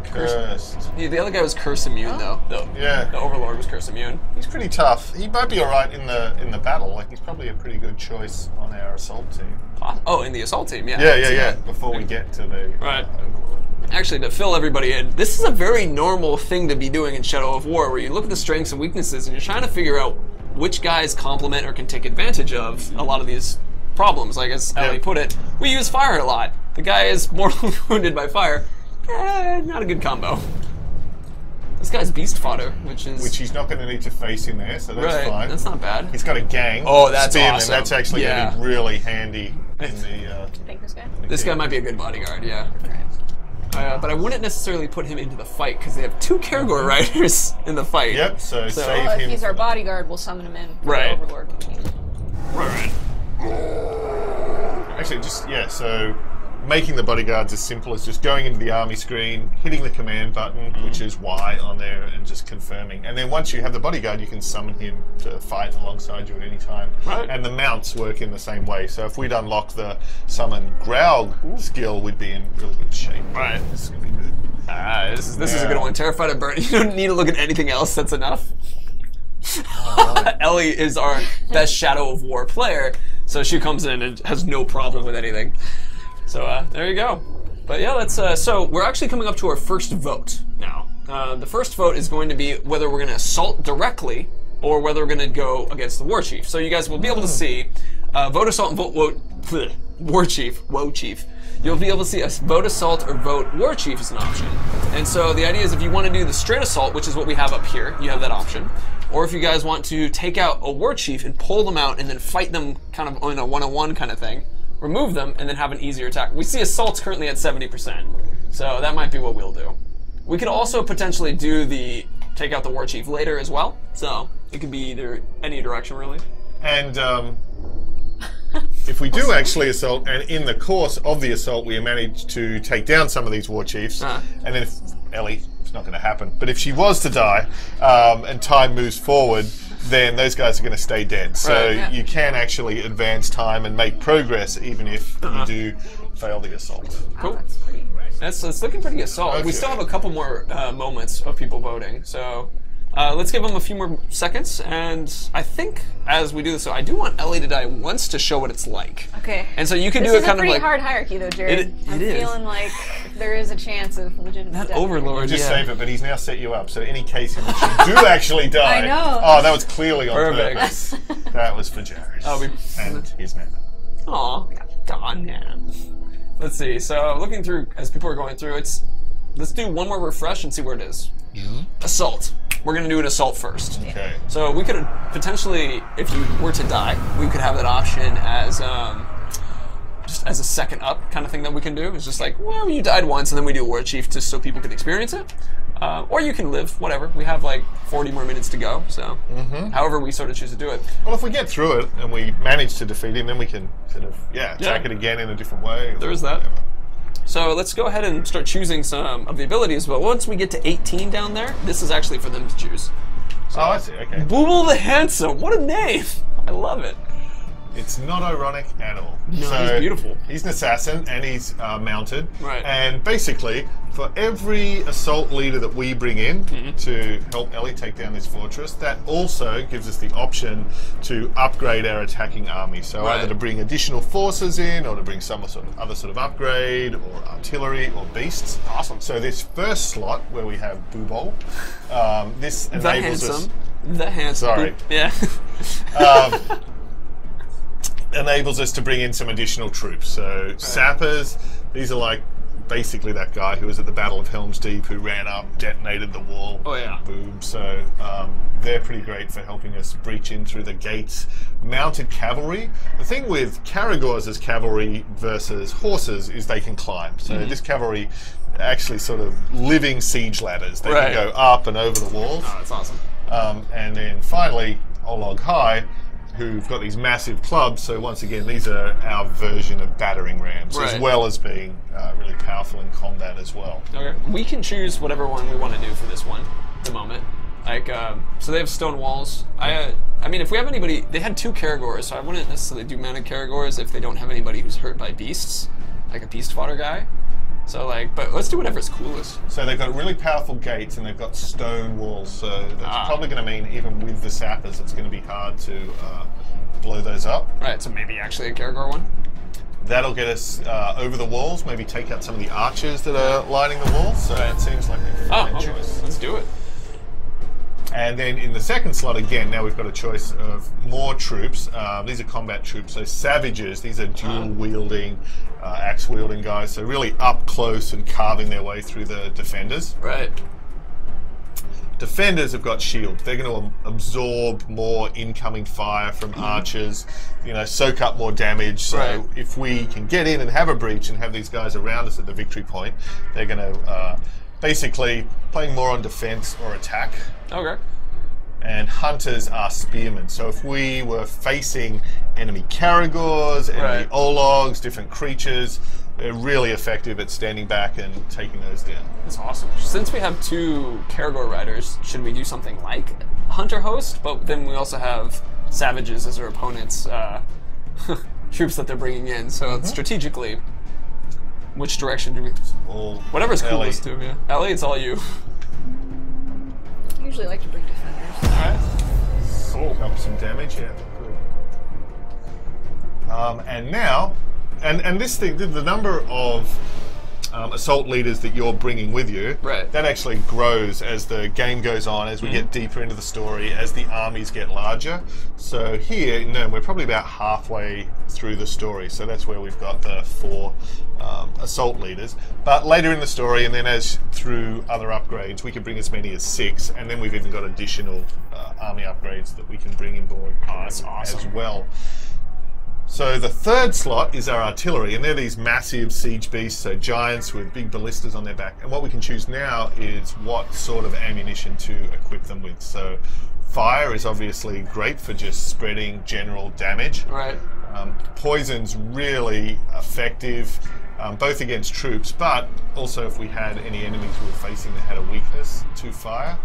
Cursed. Yeah, the other guy was curse immune though. Yeah. The Overlord was curse immune. He's pretty tough. He might be alright in the battle. Like, he's probably a pretty good choice on our assault team. Oh, in the assault team, yeah. Yeah. Before we get to the Right. Overlord. Actually, to fill everybody in, this is a very normal thing to be doing in Shadow of War, where you look at the strengths and weaknesses and you're trying to figure out which guys complement or can take advantage of a lot of these problems. Like as Ellie put it, we use fire a lot. The guy is mortally wounded by fire. Not a good combo. This guy's beast fodder, which he's not going to need to face in there, so that's fine. That's not bad. He's got a gang. Oh, that's spearmen. awesome. That's actually going to be really handy in the. You think this guy? This guy might be a good bodyguard, yeah. But I wouldn't necessarily put him into the fight because they have 2 Karagor riders in the fight. Yep. So save Well, him. if he's our bodyguard, we'll summon him in. Right. Overlord. Right. Actually, so making the bodyguards as simple as just going into the army screen, hitting the command button, which is Y on there, and just confirming. And then once you have the bodyguard, you can summon him to fight alongside you at any time. Right. And the mounts work in the same way. So if we'd unlock the summon Graug skill, we'd be in really good shape. Right. This is going to be good. This is a good one. Terrified of burn. You don't need to look at anything else. That's enough. Ellie is our best Shadow of War player, so she comes in and has no problem with anything. So there you go. But yeah, let's. So we're actually coming up to our first vote now. The first vote is going to be whether we're going to assault directly or whether we're going to go against the war chief. So you guys will be able to see vote assault and vote war chief. Woe chief. You'll be able to see a vote assault or vote war chief as an option. And so the idea is if you want to do the straight assault, which is what we have up here, you have that option. Or if you guys want to take out a war chief and pull them out and then fight them kind of on a one-on-one kind of thing, remove them and then have an easier attack. We see assaults currently at 70%, so that might be what we'll do. We could also potentially do the take out the war chief later as well, so it could be either any direction really. And if we do actually assault, and in the course of the assault we manage to take down some of these war chiefs, and then if Ellie, it's not going to happen, but if she was to die and time moves forward, then those guys are going to stay dead. So you can actually advance time and make progress even if you do fail the assault. Cool. It's looking pretty assault. Okay. We still have a couple more moments of people voting, so let's give them a few more seconds. And I think as we do this, so I do want Ellie to die once to show what it's like. Okay. And so you can do it kind of like. This is a pretty hard hierarchy, though, Jared. I'm feeling like there is a chance of legitimate That death. Overlord, Just save it, but he's now set you up. So any case in which you do actually die. I know. Oh, that was clearly on Perfect. purpose. That was for Jared. And his nana. Aw, darn man. Let's see. So looking through as people are going through, let's do one more refresh and see where it is. Assault. We're gonna do an assault first. Okay. So we could potentially, if you were to die, we could have that option as just as a second up kind of thing that we can do. It's just like, well, you died once, and then we do War Chief just so people can experience it. Or you can live, whatever. We have like 40 more minutes to go, so however we sort of choose to do it. Well, if we get through it and we manage to defeat him, then we can sort of attack it again in a different way. There is that. So let's go ahead and start choosing some of the abilities, but once we get to 18 down there, this is actually for them to choose. So, I see, okay. Booble the Handsome, what a name! I love it. It's not ironic at all. No, he's beautiful. He's an assassin and he's mounted. Right. And basically, for every assault leader that we bring in to help Ellie take down this fortress, that also gives us the option to upgrade our attacking army. So either to bring additional forces in, or to bring some other sort of upgrade, or artillery, or beasts. Awesome. So this first slot where we have Boobol, this enables us. The handsome. Sorry. Yeah. Enables us to bring in some additional troops. So sappers, these are like basically that guy who was at the Battle of Helm's Deep who ran up, detonated the wall. Oh yeah. Boom. So they're pretty great for helping us breach in through the gates. Mounted cavalry. The thing with Karagors as cavalry versus horses is they can climb. So this cavalry actually sort of living siege ladders. They can go up and over the walls. Oh, that's awesome. And then finally, Olog High, who've got these massive clubs. So once again, these are our version of battering rams, as well as being really powerful in combat as well. Okay. We can choose whatever one we want to do for this one at the moment. Like, so they have stone walls. I mean, if we have anybody, they had 2 Karagors, so I wouldn't necessarily do mounted Karagors if they don't have anybody who's hurt by beasts, like a beast fodder guy. So like, but let's do whatever's coolest. So they've got really powerful gates and they've got stone walls. So that's probably going to mean even with the sappers, it's going to be hard to blow those up. Right. So maybe actually a Gargoyle one. That'll get us over the walls. Maybe take out some of the archers that are lining the walls. So it seems like a fine choice. Let's do it. And then in the second slot, again, now we've got a choice of more troops. These are combat troops, so savages. These are dual-wielding, axe-wielding guys, so really up close and carving their way through the defenders. Right. Defenders have got shield. They're going to absorb more incoming fire from archers, you know, soak up more damage. So if we can get in and have a breach and have these guys around us at the victory point, they're going to basically playing more on defense or attack. Okay. And hunters are spearmen. So if we were facing enemy Caragors, enemy Ologs, different creatures, they're really effective at standing back and taking those down. That's awesome. Since we have 2 Caragor riders, should we do something like Hunter Host? But then we also have Savages as our opponents' troops that they're bringing in. So strategically, which direction do we... Whatever's coolest to you. Ellie, it's all you. I usually like to bring defenders. Alright. Cool. Up some damage, yeah. Good. And now, and this thing, the number of assault leaders that you're bringing with you, that actually grows as the game goes on, as we get deeper into the story, as the armies get larger. So here, we're probably about halfway through the story. So that's where we've got the 4 assault leaders. But later in the story, and then as through other upgrades, we can bring as many as 6, and then we've even got additional army upgrades that we can bring in board that's awesome. as well. So the third slot is our artillery, and they're these massive siege beasts, so giants with big ballistas on their back. And what we can choose now is what sort of ammunition to equip them with. So fire is obviously great for just spreading general damage. Right. Poison's really effective, both against troops, but also if we had any enemies we were facing that had a weakness to fire.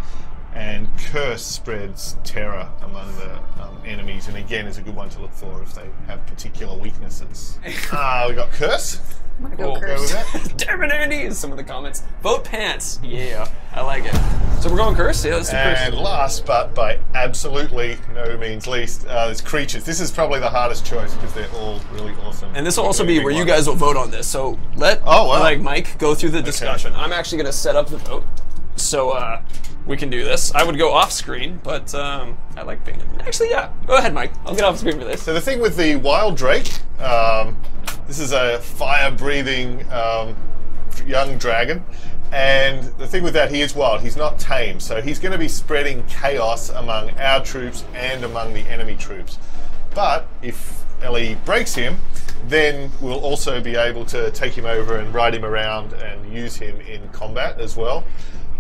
And Curse spreads terror among the enemies, and again is a good one to look for if they have particular weaknesses. We got Curse. Go with that. Damn it, Andy! Is some of the comments. Vote Pants. Yeah, I like it. So we're going Curse? Yeah, let's do Curse. And last, but by absolutely no means least, there's Creatures. This is probably the hardest choice because they're all really awesome. And this will also be where you guys will vote on this. So let Mike go through the discussion. I'm actually going to set up the vote. So we can do this. I would go off screen, but I like being... Actually, yeah. Go ahead, Mike. I'll get off screen for this. So the thing with the Wild Drake, this is a fire-breathing young dragon. And the thing with that, he is wild. He's not tame. So he's going to be spreading chaos among our troops and among the enemy troops. But if Ellie breaks him, then we'll also be able to take him over and ride him around and use him in combat as well.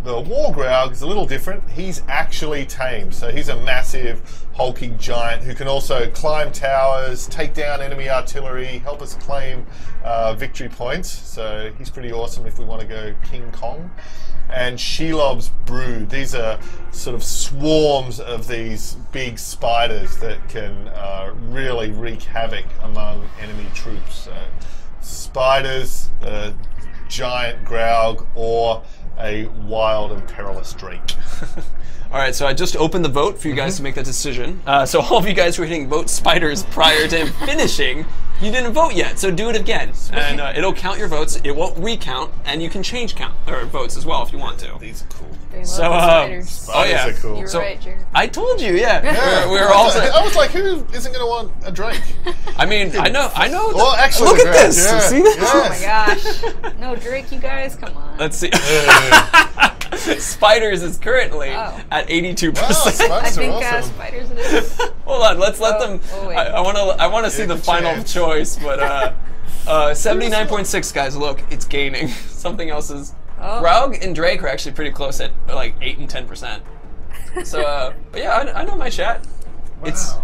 The Wargraug is a little different. He's actually tame, so he's a massive, hulking giant who can also climb towers, take down enemy artillery, help us claim victory points. So he's pretty awesome if we want to go King Kong. And Shelob's Brood. These are sort of swarms of these big spiders that can really wreak havoc among enemy troops. So spiders, giant Graug, or a wild and perilous Drake. All right, so I just opened the vote for you guys to make that decision. So all of you guys who are hitting vote spiders prior to him finishing, you didn't vote yet, so do it again. And it'll count your votes. It won't recount, and you can change votes as well if you want to. These are cool. So, Spiders are cool. You're right, Jared. I told you, yeah. We're all. I was like, who isn't going to want a Drake? I mean, I know. Well, actually, look at this. Yeah. See this? Oh my gosh. No Drake, you guys. Come on. Let's see. Spiders is currently at 82%. Wow, I think awesome. spiders it is. Hold on, let's let them. wait. I want to see the final choice, but 79.6 guys. Look, it's gaining. Something else is. Graug and Drake are actually pretty close at like 8 and 10%. So, but yeah, I know my chat. Wow. It's.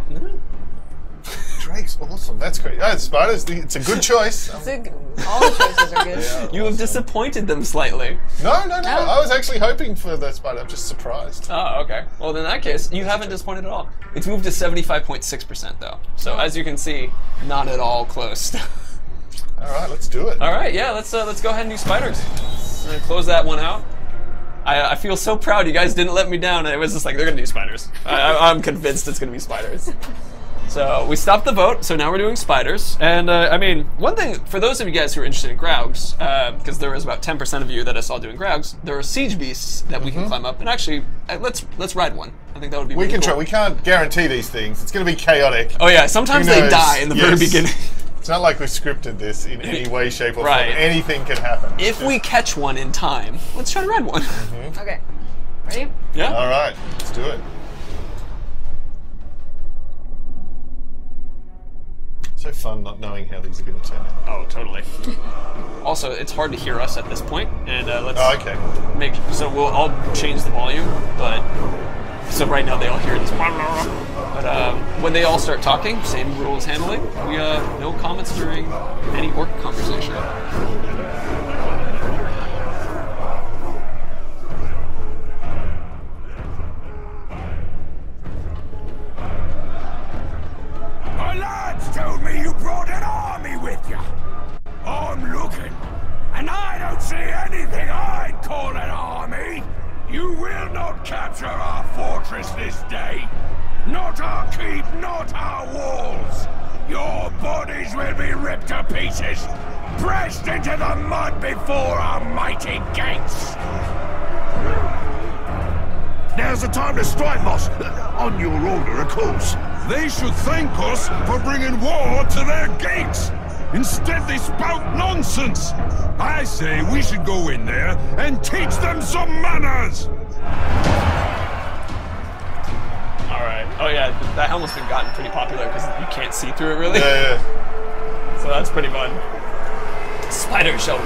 Drake's awesome. That's great. Spiders, it's a good choice. All the choices are good. You have disappointed them slightly. No. I was actually hoping for the spider. I'm just surprised. Oh, okay. Well, in that case, you haven't disappointed at all. It's moved to 75.6% though. So as you can see, not at all close. All right, let's do it. All right, yeah, let's go ahead and do spiders. I'm gonna close that one out. I feel so proud you guys didn't let me down. It was just like, they're gonna do spiders. I'm convinced it's gonna be spiders. So we stopped the vote, so now we're doing spiders. And I mean, one thing, for those of you guys who are interested in Graugs, because there was about 10% of you that I saw doing Graugs, there are siege beasts that we can climb up. And actually, let's ride one. I think that would be really cool. We can't guarantee these things. It's going to be chaotic. Oh yeah, sometimes they die in the very beginning. It's not like we scripted this in any way, shape, or form. Anything can happen. If we catch one in time, let's try to ride one. Okay. Ready? Yeah. All right, let's do it. So fun not knowing how these are going to turn out. Oh, totally. Also, it's hard to hear us at this point, and let's okay. I'll change the volume, but so right now they all hear this. But when they all start talking, same rules handling. We no comments during any orc conversation. My lads told me you brought an army with you. I'm looking, and I don't see anything I'd call an army. You will not capture our fortress this day. Not our keep, not our walls. Your bodies will be ripped to pieces, pressed into the mud before our mighty gates. Now's the time to strike, boss. On your order, of course. They should thank us for bringing war to their gates. Instead, they spout nonsense. I say we should go in there and teach them some manners. All right. Oh yeah, that helmet's been gotten pretty popular because you can't see through it really. Yeah. So that's pretty fun. Spider shell.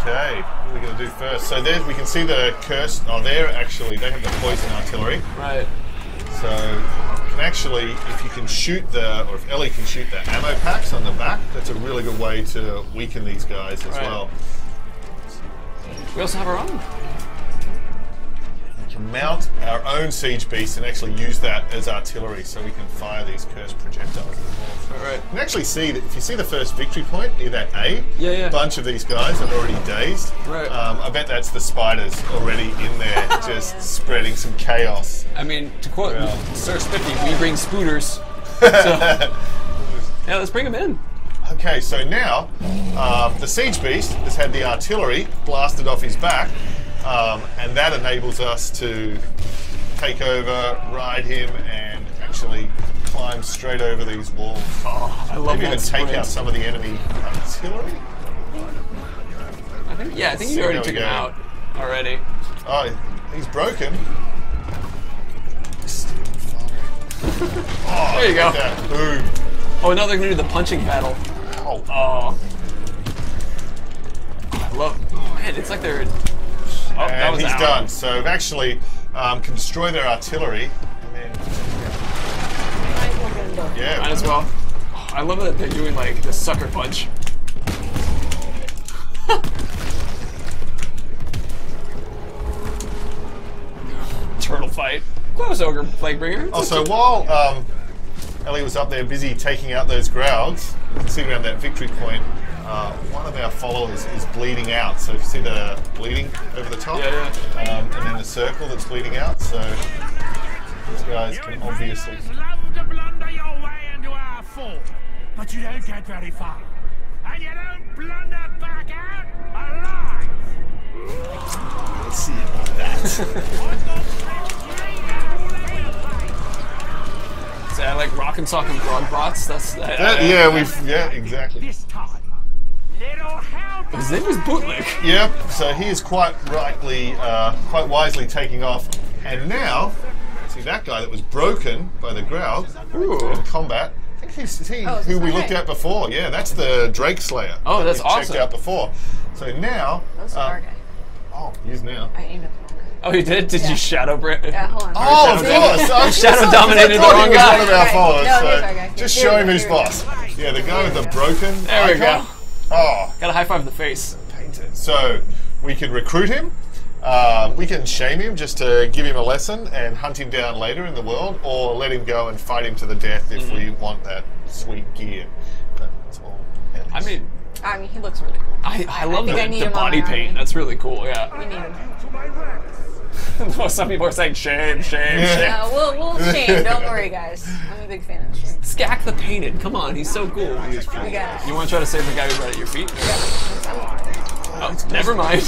Okay, what are we going to do first? So there we can see the curse. Oh, there actually they have the poison artillery. Right. So you can actually, if you can shoot or if Ellie can shoot the ammo packs on the back, that's a really good way to weaken these guys as well. We also have our own. We can mount our own siege beast and actually use that as artillery, so we can fire these cursed projectiles as well. Right. You can actually see that if you see the first victory point near that A, a bunch of these guys are already dazed. Right. I bet that's the spiders already in there, just spreading some chaos. I mean, to quote Sir Spiffy, we bring spooters. So, yeah, let's bring them in. Okay, so now the siege beast has had the artillery blasted off his back, and that enables us to take over, ride him, and actually climb straight over these walls. Oh, I love Maybe that even sprint. take out some of the enemy artillery. I think you already took him out already. Oh, he's broken. Oh, there you go. Boom. Oh, now they're gonna do the punching battle. Oh. Oh. I love. Man, it's like they're. Oh, And that was he's out. done. So we've actually can destroy their artillery. And then, yeah. Might as well. Oh, I love that they're doing like the sucker punch. Turtle fight. Close, Ogre Plaguebringer. Also, while Ellie was up there busy taking out those Graugs, you can see around that victory point, one of our followers is bleeding out. So if you see the bleeding over the top, and then the circle that's bleeding out, so these guys can obviously... Love to blunder your way into our fort, but you don't get very far. And you don't blunder back out alive. Let's see about that. Is that like rock and sock and grog bots? That's yeah, exactly. This time, little help. His name is Bootlick. Yep. So he is quite wisely taking off, and now see that guy that was broken by the Graug in combat. I think he's who we looked at before. Yeah, that's the Drake Slayer. Oh, that's we checked awesome. out before. So now, That's our guy. oh, he's now. I aimed at the wrong guy. Oh, you did? Did you shadow Brett? Yeah, hold on. Oh, of course! Shadow dominated the I thought wrong he was guy. one of our followers, No, so here's our guy. just Here show we him go, who's here we go. boss. Yeah, the guy with the broken There we go. icon. Oh, Got a high five in the face. painted. So we can recruit him. We can shame him just to give him a lesson and hunt him down later in the world, or let him go and fight him to the death if we want that sweet gear. But it's all I mean, he looks really cool. I love think I need the him on body my paint. army. That's really cool. Yeah. We need him. Well, some people are saying shame, shame, shame. Yeah, we'll shame. Don't worry, guys. I'm a big fan of shame. Skak the Painted. Come on, he's so cool. We got it. You want to try to save the guy who's right at your feet? Yeah. Oh, never mind.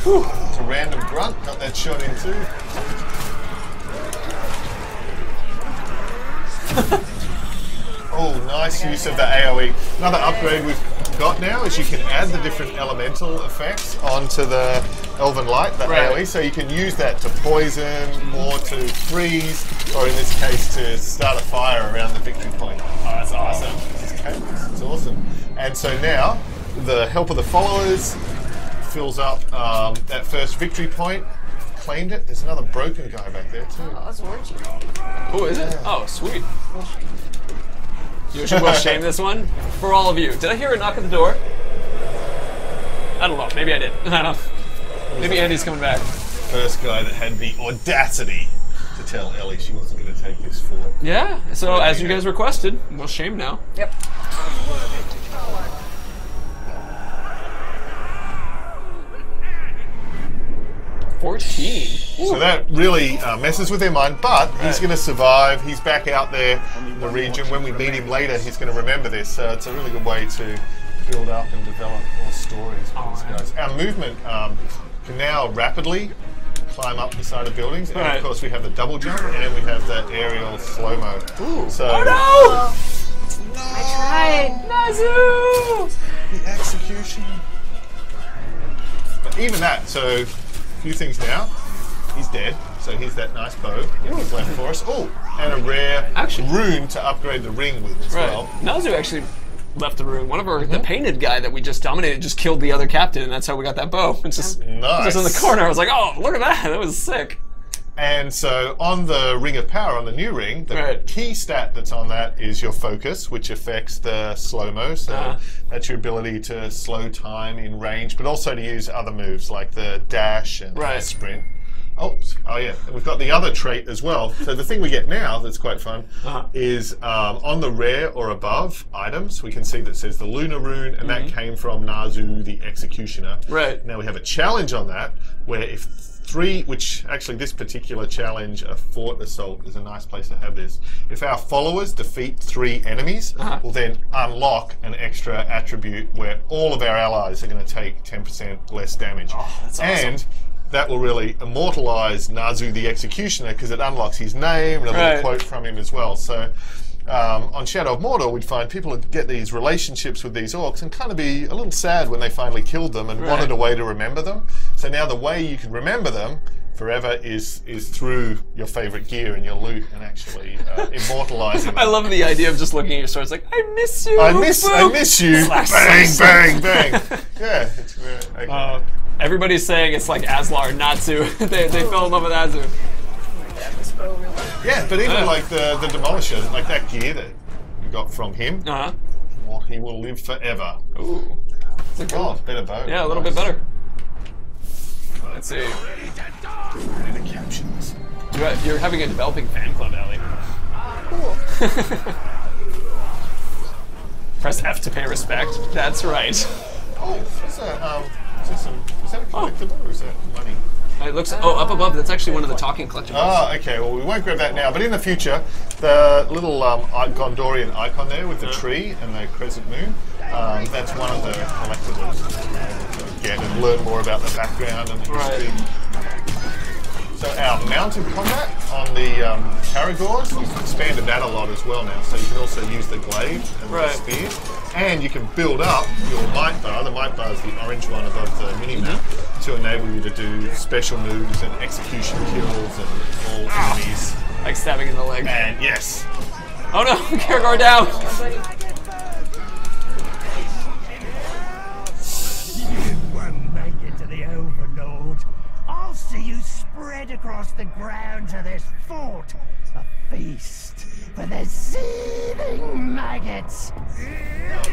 Whew. It's a random grunt. Got that shot in too. Oh, nice use of the AoE. Another upgrade we've got now is you can add the different elemental effects onto the Elven Light, the AoE, so you can use that to poison or to freeze, or in this case to start a fire around the victory point. Oh, that's awesome. It's awesome. And so now, the help of the followers fills up that first victory point. Claimed it. There's another broken guy back there too. Oh, that's Orchestra. Oh, is it? Oh, sweet. You should well shame this one for all of you. Did I hear a knock at the door? I don't know. Maybe I did. I don't know. Maybe Andy's coming back. First guy that had the audacity to tell Ellie she wasn't going to take this fort. Yeah. So as you guys requested, we'll shame now. Yep. 14. So that really messes with their mind, but he's going to survive. He's back out there in the region. When we meet him later, he's going to remember this. So it's a really good way to build up and develop more stories with these guys. Our movement can now rapidly climb up the side of buildings, and of course we have the double jump and we have the aerial slow-mo. So, oh no! I tried. Nazu! The execution. But even that, so a few things now. He's dead, so here's that nice bow he's left for us. Oh, and a rare rune to upgrade the ring with as well. Nazu actually left the rune. One of our, the painted guy that we just dominated just killed the other captain, and that's how we got that bow. It's just, just in the corner. I was like, oh, look at that. That was sick. And so on the Ring of Power, on the new ring, the key stat that's on that is your focus, which affects the slow-mo. So that's your ability to slow time in range, but also to use other moves like the dash and the sprint. Oh yeah, and we've got the other trait as well. So the thing we get now that's quite fun is on the rare or above items, we can see that says the Lunar Rune, and that came from Nazu the Executioner. Right. Now we have a challenge on that, where if which actually this particular challenge, a fort assault, is a nice place to have this. If our followers defeat 3 enemies, we'll then unlock an extra attribute where all of our allies are going to take 10% less damage. Oh, that's awesome. And that will really immortalize Nazu the Executioner because it unlocks his name and a little quote from him as well. So on Shadow of Mordor, we'd find people would get these relationships with these orcs and kind of be a little sad when they finally killed them and wanted a way to remember them. So now the way you can remember them forever is through your favorite gear and your loot and actually immortalizing them. I love the idea of just looking at your sword. It's like, I miss you. I miss you. Bang, bang, bang. Yeah, it's very everybody's saying it's like Aslar, Natsu. they fell in love with Azu. Yeah, but even like the Demolisher, like that gear that you got from him, well, he will live forever. Ooh. Better bow. Yeah, a little bit better. Let's see. Ready to capture this. You're having a developing fan club, Ellie. Cool. Press F to pay respect. That's right. Oh, is that a collectible or is that money? It looks, up above, that's actually one of the talking collectibles. Oh, okay, well we won't grab that now, but in the future, the little Gondorian icon there with the tree and the crescent moon, that's one of the collectibles to get and learn more about the background and the history. So our mounted combat on the Caragors, we've expanded that a lot as well now, so you can also use the glaive and the spear, and you can build up your might bar. The might bar is the orange one above the mini-map, to enable you to do special moves and execution kills and all enemies. Like stabbing in the leg. And yes. Oh no, Caragor down! You won't make it to the Overlord. I'll see you spread across the ground to this fort. A feast for the seething maggots.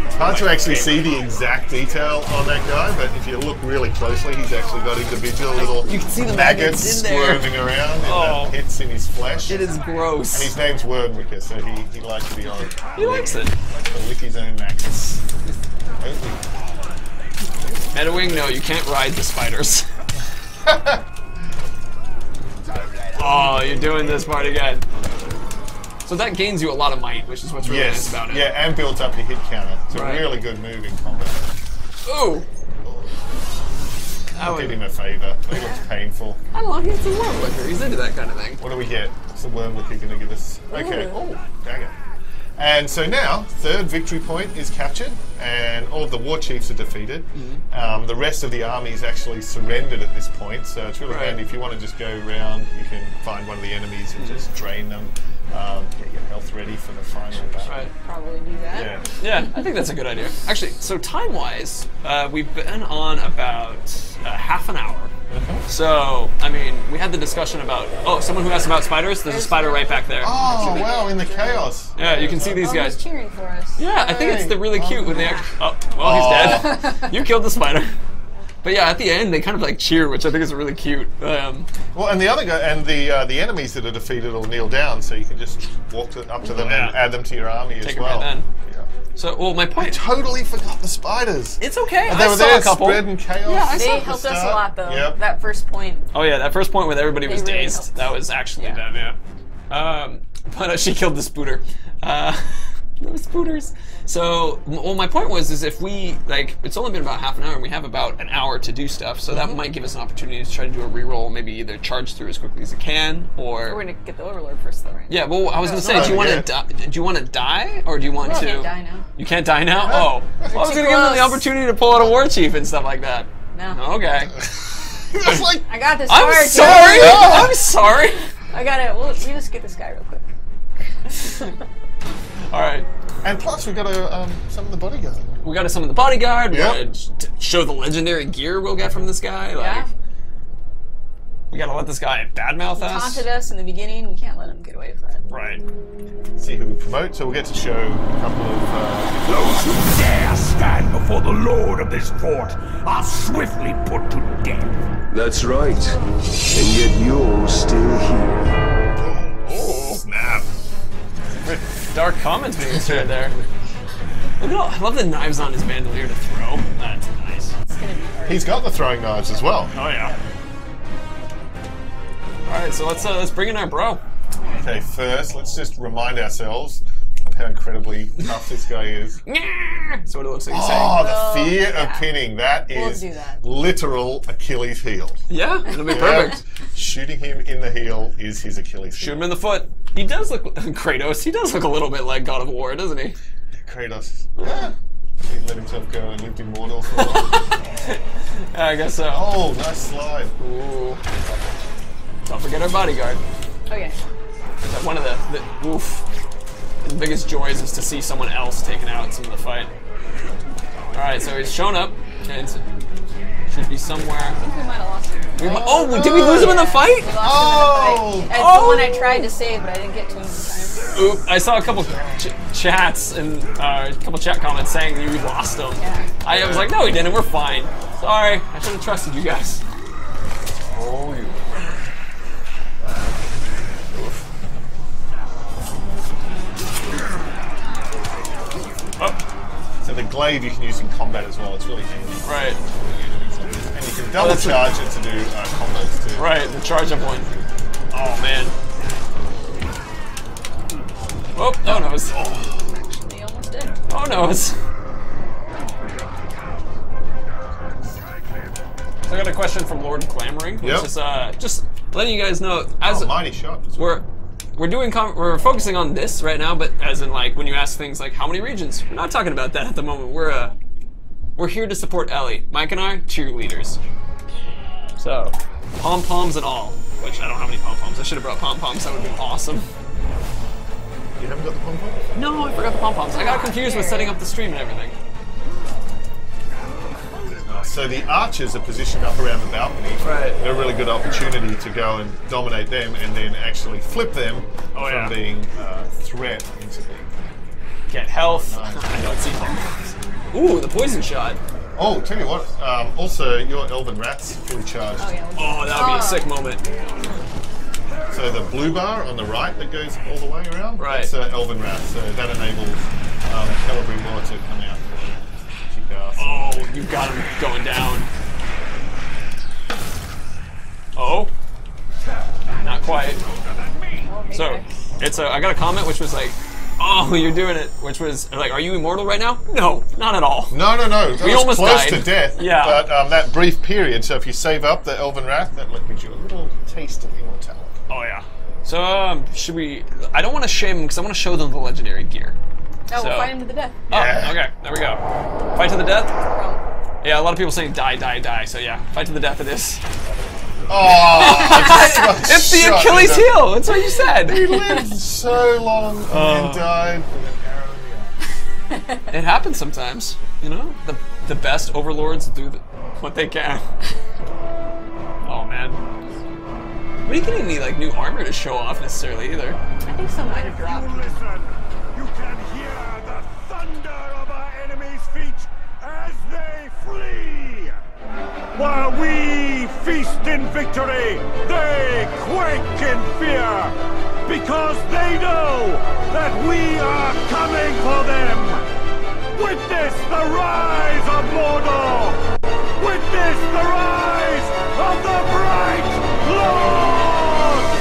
It's hard to actually see the exact detail on that guy, but if you look really closely, he's actually got individual little You can see the maggots in there. squirming around in the pits in his flesh. It is gross. And his name's Wormwicker, so he likes to be on. He likes it. To lick his own maggots. Metawing, no, you can't ride the spiders. Oh, you're doing this part again. So that gains you a lot of might, which is what's really nice about it. Yeah, and builds up your hit counter. It's a really good move in combat. Ooh! I'll give him a favour. It looks painful. I don't know, he's a Wormwicker. He's into that kind of thing. What do we get? What's the Wormwicker going to give us? Okay. Oh. Dang it. And so now, third victory point is captured, and all of the war chiefs are defeated. The rest of the army is actually surrendered at this point, so it's really handy. If you want to just go around, you can find one of the enemies and just drain them, get your health ready for the final battle. Right. Probably do that. Yeah, I think that's a good idea. Actually, so time-wise, we've been on about half an hour. So, I mean, we had the discussion about, someone who asked about spiders, there's a spider right back there. Oh, wow, in the chaos. Yeah, you can see these guys. He's cheering for us. Yeah, I think it's the really cute when they actually, he's dead. You killed the spider. But yeah, at the end, they kind of like cheer, which I think is really cute. Well, and the other guy, and the enemies that are defeated will kneel down, so you can just walk up to them and add them to your army as well. Right then. So, well, my point. I totally forgot the spiders. It's okay. They were there spreading chaos. Yeah, they helped us a lot, though. Yep. That first point. Oh yeah, that first point with everybody was really dazed. helped. That was actually them. Yeah. But she killed the spooter. No spooters. So, well, my point was, if we, it's only been about half an hour, and we have about an hour to do stuff, so that might give us an opportunity to try to do a reroll, maybe either charge through as quickly as it can, or... We're gonna get the Overlord first, though, right? Yeah, well, I was gonna say, do you want to die, or do you want to... I can't die now. You can't die now? Oh. Well, I was gonna give them the opportunity to pull out a war chief and stuff like that. No. Okay. It's like, I got this. I'm sorry! I'm sorry! I got it. Well, we just get this guy real quick. Alright. and plus we got to summon the bodyguard. We got to summon the bodyguard. Yep. We got to show the legendary gear we'll get from this guy. Like, we got to let this guy badmouth us. He taunted us in the beginning. We can't let him get away with that. Right. See who we promote. So we'll get to show a couple of... Those who dare stand before the lord of this fort are swiftly put to death. That's right. And yet you're still here. Oh, snap. Dark comments being shared there. Look at all, I love the knives on his bandolier to throw. That's nice. It's gonna be hard. He's got the throwing knives as well. Oh yeah. Alright, so let's bring in our bro. Okay, first, let's just remind ourselves of how incredibly tough this guy is. That's what it looks like he's saying. Oh, the fear of pinning. That is literal Achilles' heel. Yeah, it'll be perfect. Shooting him in the heel is his Achilles' heel. Shoot him in the foot. He does look, Kratos, he does look a little bit like God of War, doesn't he? Kratos. Yeah. He let himself go and lived in Mordor for a while. I guess so. Oh, nice slide. Ooh. Don't forget our bodyguard. Okay. One of the biggest joys is to see someone else taking out some of the fight. Alright, so he's shown up, and should be somewhere. I think we might have lost him. Did we lose him in the fight? We lost him in the fight. That's the one I tried to save, but I didn't get to him in time. Oop, I saw a couple chats and a couple chat comments saying you lost him. Yeah. I was like, no, we didn't. We're fine. Sorry, I should have trusted you guys. Oh, you. So the glaive you can use in combat as well. It's really handy. Right. And you can double charge it to do combos too. Right, the charge up one. Oh man. Oh no! Actually, almost did. Oh no! So I got a question from Lord Clamoring, which is just letting you guys know as mighty shot. We're focusing on this right now, but as in like when you ask things like how many regions, we're not talking about that at the moment. We're here to support Ellie. Mike and I, cheerleaders. So pom poms and all. Which I don't have any pom poms. I should have brought pom poms. That would have been awesome. You haven't got the pom poms? No, I forgot the pom poms. I got confused with setting up the stream and everything. So the archers are positioned up around the balcony. Right. They're a really good opportunity to go and dominate them, and then actually flip them from being a threat into being. Get health. Nice. I don't see bombs. Ooh, the poison shot. Oh, tell you what. Also, your Elven Rat's fully charged. Oh, yeah. Oh, that would be a sick moment. So the blue bar on the right that goes all the way around, Right. that's Elven Rat. So that enables Cavalry more to come out and kick ass. Oh, you got him going down. Oh, not quite. So it's I got a comment which was like, "Oh, you're doing it," which was like, "Are you immortal right now?" No, not at all. No. That We was almost close died. to death. Yeah. But that brief period, so if you save up the Elven Wrath, that gives you a little taste of immortality. Oh yeah. So should we? I don't want to shame him because I want to show them the legendary gear. Oh, So- we'll fight him to the death. Yeah. Oh, okay. There we go. Fight to the death. Wrong. Yeah, a lot of people saying die, die, die. So yeah, fight to the death it is. Oh, It's the Achilles heel. That's what you said. He lived so long and died with an arrow in the eye. It happens sometimes, you know. The best overlords do what they can. Oh man, we didn't get any like new armor to show off necessarily either. I think some might have dropped. Listen, you can hear the thunder of our enemies' feet as they flee. While we feast in victory, they quake in fear, because they know that we are coming for them. Witness the rise of Mordor! Witness the rise of the Bright Lord!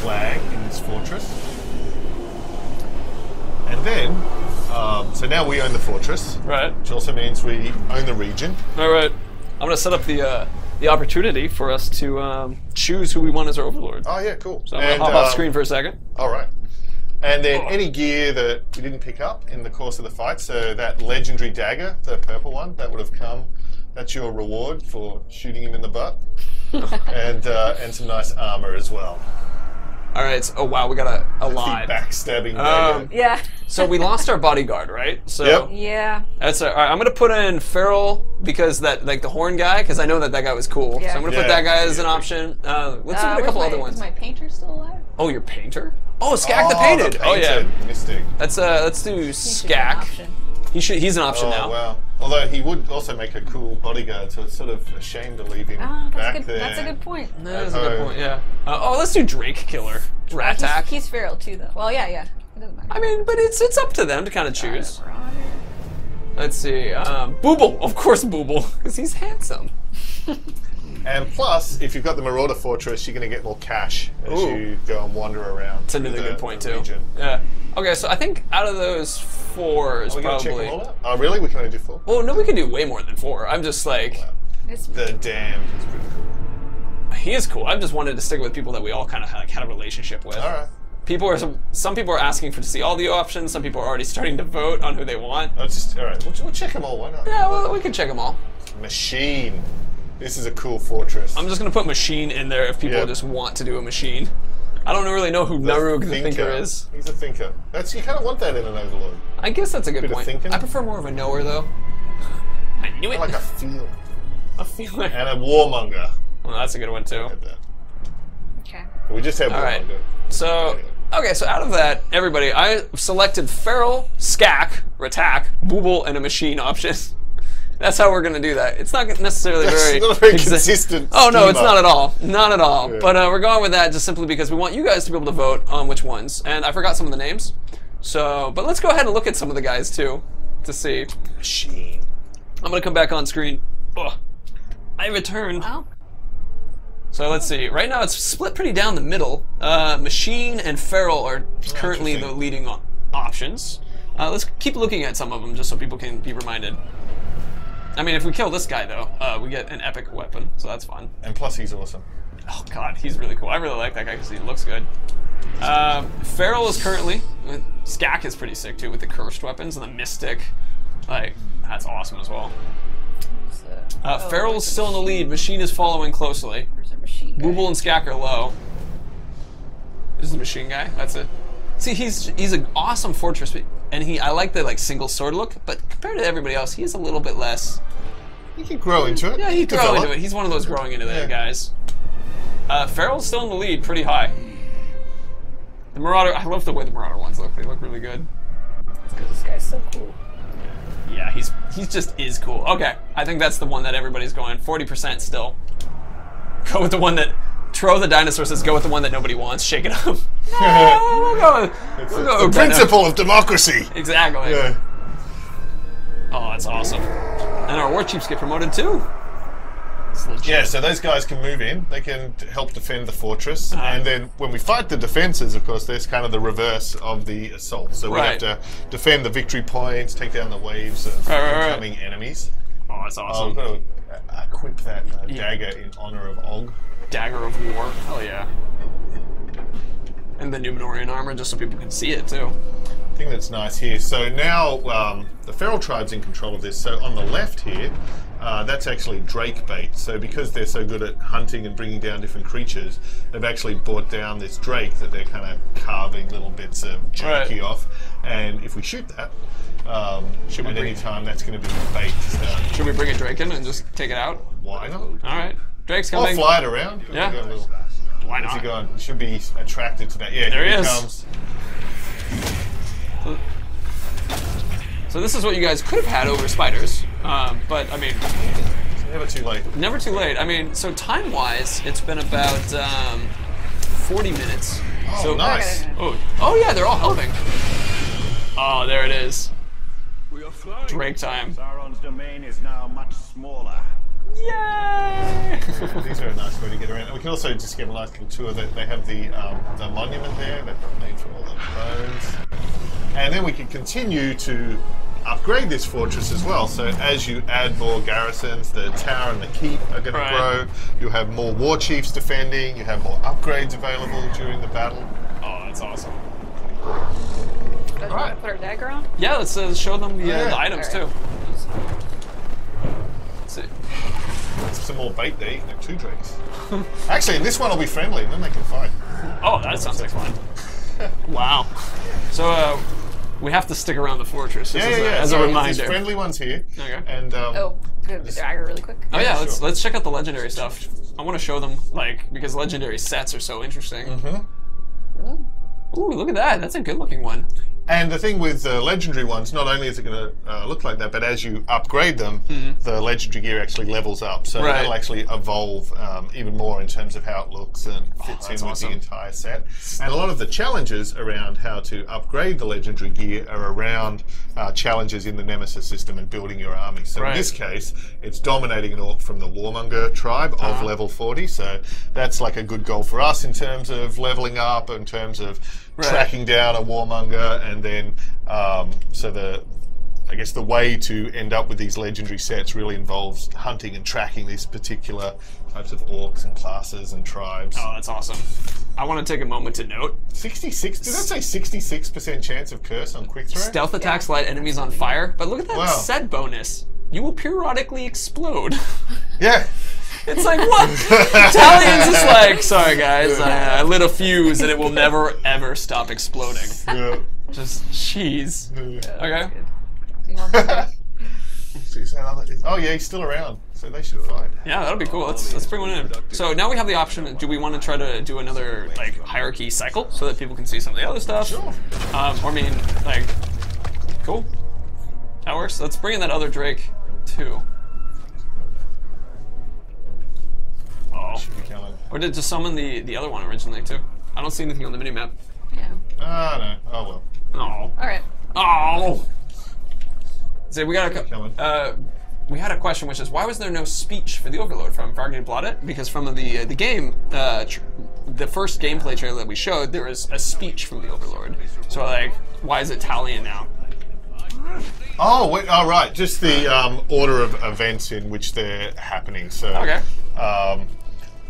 Flag in this fortress. And then, so now we own the fortress, Right. which also means we own the region. All right. I'm gonna set up the opportunity for us to choose who we want as our overlord. Oh yeah, cool. So I'm gonna hop off screen for a second. All right. And then any gear that we didn't pick up in the course of the fight, so that legendary dagger, the purple one, that would have come. That's your reward for shooting him in the butt, and some nice armor as well. All right. So, oh wow, we got a lot. The backstabbing dagger. Yeah. So we lost our bodyguard, right? So Yep. Yeah. that's all right. I'm gonna put in Feral because that like the horn guy because I know that guy was cool. Yeah. So I'm gonna put Yeah. that guy as an option. Let's look at a couple other ones. Is my painter still alive? Oh, your painter? Oh, Skak the Painted. Oh yeah. painted Mystic. Let's do He should be an Skak. option. He's an option Oh now. wow. Although he would also make a cool bodyguard, so it's sort of a shame to leave him Ah, back that's good. there. That's a good point. That is a good point. Yeah. Let's do Drake Killer. Rat He's, Tack. he's feral too, though. Well, yeah. It doesn't matter. I mean, but it's up to them to kind of choose. Let's see. Booble, of course, Booble, because he's handsome. And plus, if you've got the Marauder Fortress, you're going to get more cash as Ooh. you go and wander around. That's another good point too. Region. Yeah. Okay, so I think out of those four is Are we going to check probably. them all out? Oh, really? We can only do 4? Well, no, we can do way more than 4. I'm just like, It's, The Damned is pretty cool. he is cool. I just wanted to stick with people that we all kind of like had a relationship with. All right. Some people are asking to see all the options. Some people are already starting to vote on who they want. All right. We'll check them all. Why not? Yeah, well, we can check them all. Machine. This is a cool fortress. I'm just gonna put machine in there if people Yeah. just want to do a machine. I don't really know who Narug the Thinker is. He's a thinker. You kind of want that in an Overlord. I guess that's a good Bit of point. thinking. I prefer more of a knower though. I knew it. I like a feel. a feeler. And a warmonger. Well, that's a good one too. Had that. okay. We just have All right. warmonger. So, okay, so out of that, everybody, I selected Feral, Skak, Ratak, Booble, and a machine option. That's how we're going to do that. It's not necessarily That's not a very exa- consistent Oh, no, it's schema. not at all. Not at all. Yeah. But we're going with that just simply because we want you guys to be able to vote on which ones. And I forgot some of the names. So, but let's go ahead and look at some of the guys, too, to see. Machine. I'm going to come back on screen. Ugh. I returned. Well, So let's see. Right now it's split pretty down the middle. Machine and Feral are currently the interesting. leading options. Let's keep looking at some of them just so people can be reminded. I mean, if we kill this guy though, we get an epic weapon, so that's fun. And plus, he's awesome. Oh god, he's really cool. I really like that guy because he looks good. Feral is currently. Skak is pretty sick too with the cursed weapons and the mystic. Like that's awesome as well. Feral is still in the lead. Machine is following closely. Where's a machine guy? Booble and Skak are low. This is the machine guy. That's it. See, he's an awesome fortress, And I like the like single sword look, but compared to everybody else, he is a little bit less. He can grow into it. Yeah, he can grow into it. He's one of those growing into that guys. Farrell's still in the lead, pretty high. The Marauder, I love the way the Marauder ones look. They look really good. Because this guy's so cool. Yeah, he's just is cool. Okay, I think that's the one that everybody's going. 40% still. Go with the one that Tro the dinosaur says. Go with the one that nobody wants. Shake it up. No, we'll go. The principle of democracy. Exactly. Yeah. Oh, that's awesome. And our war chiefs get promoted too. Yeah, so those guys can move in. They can help defend the fortress, and then when we fight the defenses, of course, there's kind of the reverse of the assault. So we have to defend the victory points, take down the waves of incoming enemies. Oh, that's awesome. I'll go equip that dagger in honor of Og. Dagger of War. Hell yeah. And the Numenorian armor, just so people can see it too. I think that's nice here. So now the feral tribe's in control of this. So on the left here, that's actually drake bait. So because they're so good at hunting and bringing down different creatures, they've actually brought down this drake that they're kind of carving little bits of jerky off. And if we shoot that, at any time, that's going to be bait. Should we bring a drake in and just take it out? Why not? All right. Drake's coming. I'll fly it around. Yeah. Why not? Where's he going? He should be attracted to that. Yeah, there here he comes. So this is what you guys could have had over spiders, but I mean, it's never too late. Never too late. I mean, so time-wise, it's been about 40 minutes. Oh, so, nice. Oh yeah, they're all helping. Oh, there it is. Drake time. Sauron's domain is now much smaller. Yay! These are a nice way to get around. We can also just get a nice little tour. They have the monument there that made from all the bones. And then we can continue to upgrade this fortress as well. So as you add more garrisons, the tower and the keep are going to grow. You'll have more war chiefs defending. You have more upgrades available during the battle. Oh, that's awesome. Do you want to put our dagger on? Yeah, let's show them the items too. Let's see. Some more bait there. You can have 2 drakes. Actually, this one will be friendly, and then they can fight. Oh, that sounds like fun. Wow. So we have to stick around the fortress as a reminder. There's friendly ones here. Okay. And the dagger really quick. Oh yeah, let's check out the legendary stuff. I want to show them because legendary sets are so interesting. Ooh, look at that. That's a good looking one. And the thing with the legendary ones, not only is it going to look like that, but as you upgrade them, the legendary gear actually levels up. So it'll actually evolve even more in terms of how it looks and fits in with the entire set. And a lot of the challenges around how to upgrade the legendary gear are around challenges in the Nemesis system and building your army. So in this case, it's dominating an orc from the Warmonger tribe of level 40. So that's like a good goal for us in terms of leveling up, in terms of tracking down a Warmonger, and then I guess the way to end up with these legendary sets really involves hunting and tracking these particular types of orcs and classes and tribes. Oh, that's awesome. I want to take a moment to note. 66? Did that say 66% chance of curse on quick throw? Stealth attacks light enemies on fire, but look at that set bonus. You will periodically explode. Yeah. It's like, what? Talian's just like, sorry guys, I lit a fuse and it will never ever stop exploding. Yeah. Just cheese. Okay. Oh yeah, he's still around, so they should fight. Yeah, that'll be cool. Let's bring one in. So now we have the option. Do we want to try to do another hierarchy cycle so that people can see some of the other stuff? Sure. Cool. That works. Let's bring in that other Drake too. Or did just summon the other one originally too? I don't see anything on the minimap. Yeah. No. Oh well. Oh. Alright. Oh. So we got we had a question, which is why was there no speech for the Overlord from Fargate Blotted? Because from the game, the first gameplay trailer that we showed, there was a speech from the Overlord. So why is it Talion now? Oh, wait, right. Just the order of events in which they're happening. So,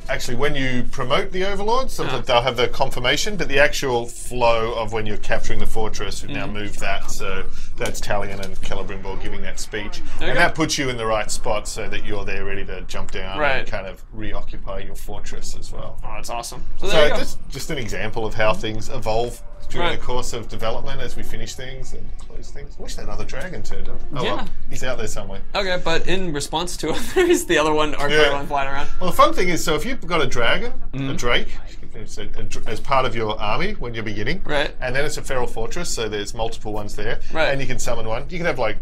actually, when you promote the Overlord, sometimes they'll have the confirmation, but the actual flow of when you're capturing the fortress, we've now moved that. So that's Talion and Celebrimbor giving that speech. And that puts you in the right spot so that you're there ready to jump down and kind of reoccupy your fortress as well. Oh, that's awesome. So that's just an example of how things evolve during the course of development as we finish things and close things. I wish that other dragon turned up. Oh, well, he's out there somewhere. Okay, but in response to others, the other one, our one flying around. Well, the fun thing is, so if you've got a dragon, a drake, as part of your army when you're beginning, and then it's a feral fortress, so there's multiple ones there, and you can summon one. You can have like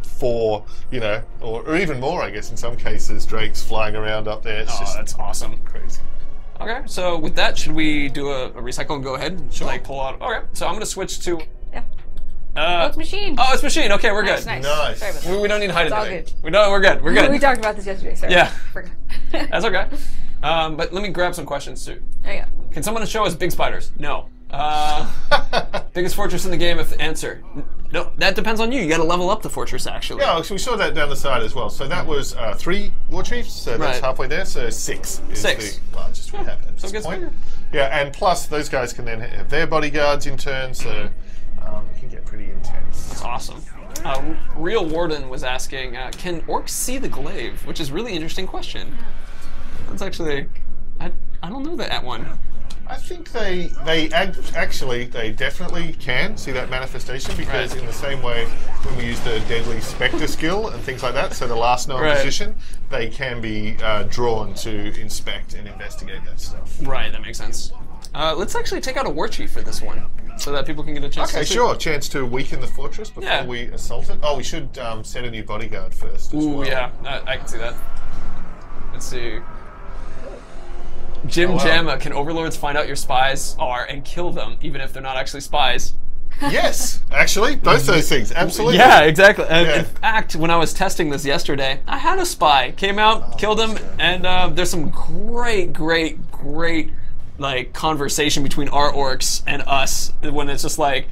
4, you know, or even more, I guess, in some cases, drakes flying around up there. It's just that's awesome. Crazy. Okay, so with that, should we do a recycle and go ahead and like pull out? Okay, so I'm gonna switch to. Oh, it's machine. Oh, it's machine. Okay, we're good. Nice. Nice. Sorry about We don't need to hide It's all anything. good. We're good. We're good. We talked about this yesterday. Sorry. Yeah. Forgot. That's okay. But let me grab some questions too. There you go. Can someone show us big spiders? No. Biggest fortress in the game? If the answer, no, that depends on you. You got to level up the fortress actually. Yeah, so we saw that down the side as well. So that was 3 war chiefs, so that's halfway there. So 6 is the largest we have at this point. Yeah, and plus those guys can then have their bodyguards in turn, so it can get pretty intense. That's awesome. Real Warden was asking, can orcs see the glaive? Which is a really interesting question. That's actually, I don't know that one. I think they definitely can see that manifestation because in the same way when we use the deadly spectre skill and things like that, so the last known position, they can be drawn to inspect and investigate that stuff. Right, that makes sense. Let's actually take out a war chief for this one, so that people can get a chance to see. Sure. Chance to weaken the fortress before we assault it. Oh, we should set a new bodyguard first. Ooh, yeah, I can see that. Let's see. Jim Jamma, can overlords find out your spies are and kill them, even if they're not actually spies? Yes, actually, both those things, absolutely. Yeah, exactly. In fact, when I was testing this yesterday, I had a spy. Came out, killed him, and there's some great like conversation between our orcs and us when it's just like,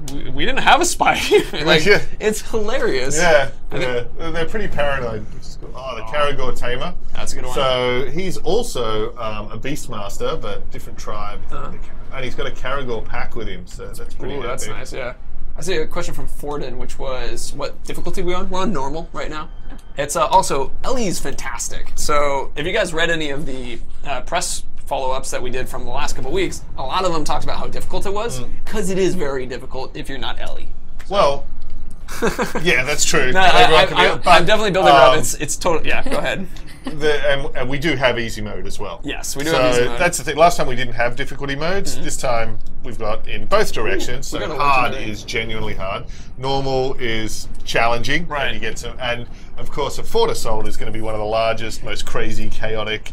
we didn't have a spy. Like, it's hilarious. Yeah, they're pretty paranoid. Oh, the Karagor Tamer. That's a good one. So he's also a Beastmaster, but different tribe. And he's got a Karagor pack with him, so that's pretty Ooh, that's nice, yeah. I see a question from Forden, which was, what difficulty are we on? We're on normal right now. It's also, Ellie's fantastic. So if you guys read any of the press follow-ups that we did from the last couple weeks, a lot of them talked about how difficult it was, because it is very difficult if you're not Ellie. So. Well, yeah, that's true. No, I'm definitely building it up. It's totally, yeah, go ahead. And we do have easy mode as well. Yes, we do have easy mode. That's the thing. Last time we didn't have difficulty modes. This time we've got in both directions. So hard is genuinely hard. Normal is challenging. Right. And you get some, and of course a Fort Assault is going to be one of the largest, most crazy, chaotic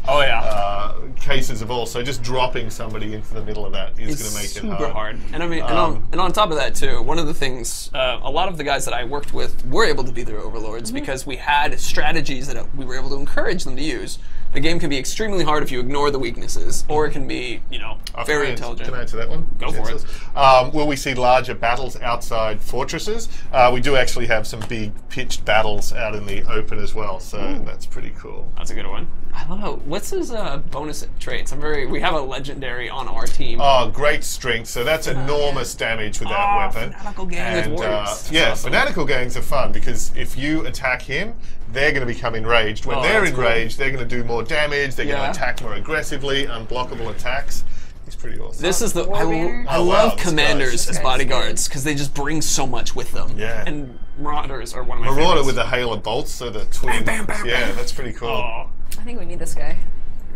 cases of all. So just dropping somebody into the middle of that is going to make it super hard. And I mean, and on top of that too, one of the things, a lot of the guys that I worked with were able to be their overlords because we had strategies that we were able to encourage them to use. The game can be extremely hard if you ignore the weaknesses, or it can be, you know, very intelligent. Can I answer that one? Go for it. Will we see larger battles outside fortresses? We do actually have some big pitched battles out in the open as well, so that's pretty cool. That's a good one. I love how, what's his bonus traits? We have a legendary on our team. Oh, great strength, so that's enormous damage with that weapon. Fanatical gang with warriors. Yeah, awesome. Fanatical gangs are fun because if you attack him, they're going to become enraged. When they're enraged, they're going to do more damage, they're going to attack more aggrassively, unblockable attacks. He's pretty awesome. This is the I love commanders as bodyguards because they just bring so much with them. Yeah. And Marauders are one of my favorites. Marauder with the hail of bolts, so the twin. Yeah, that's pretty cool. Oh. I think we need this guy.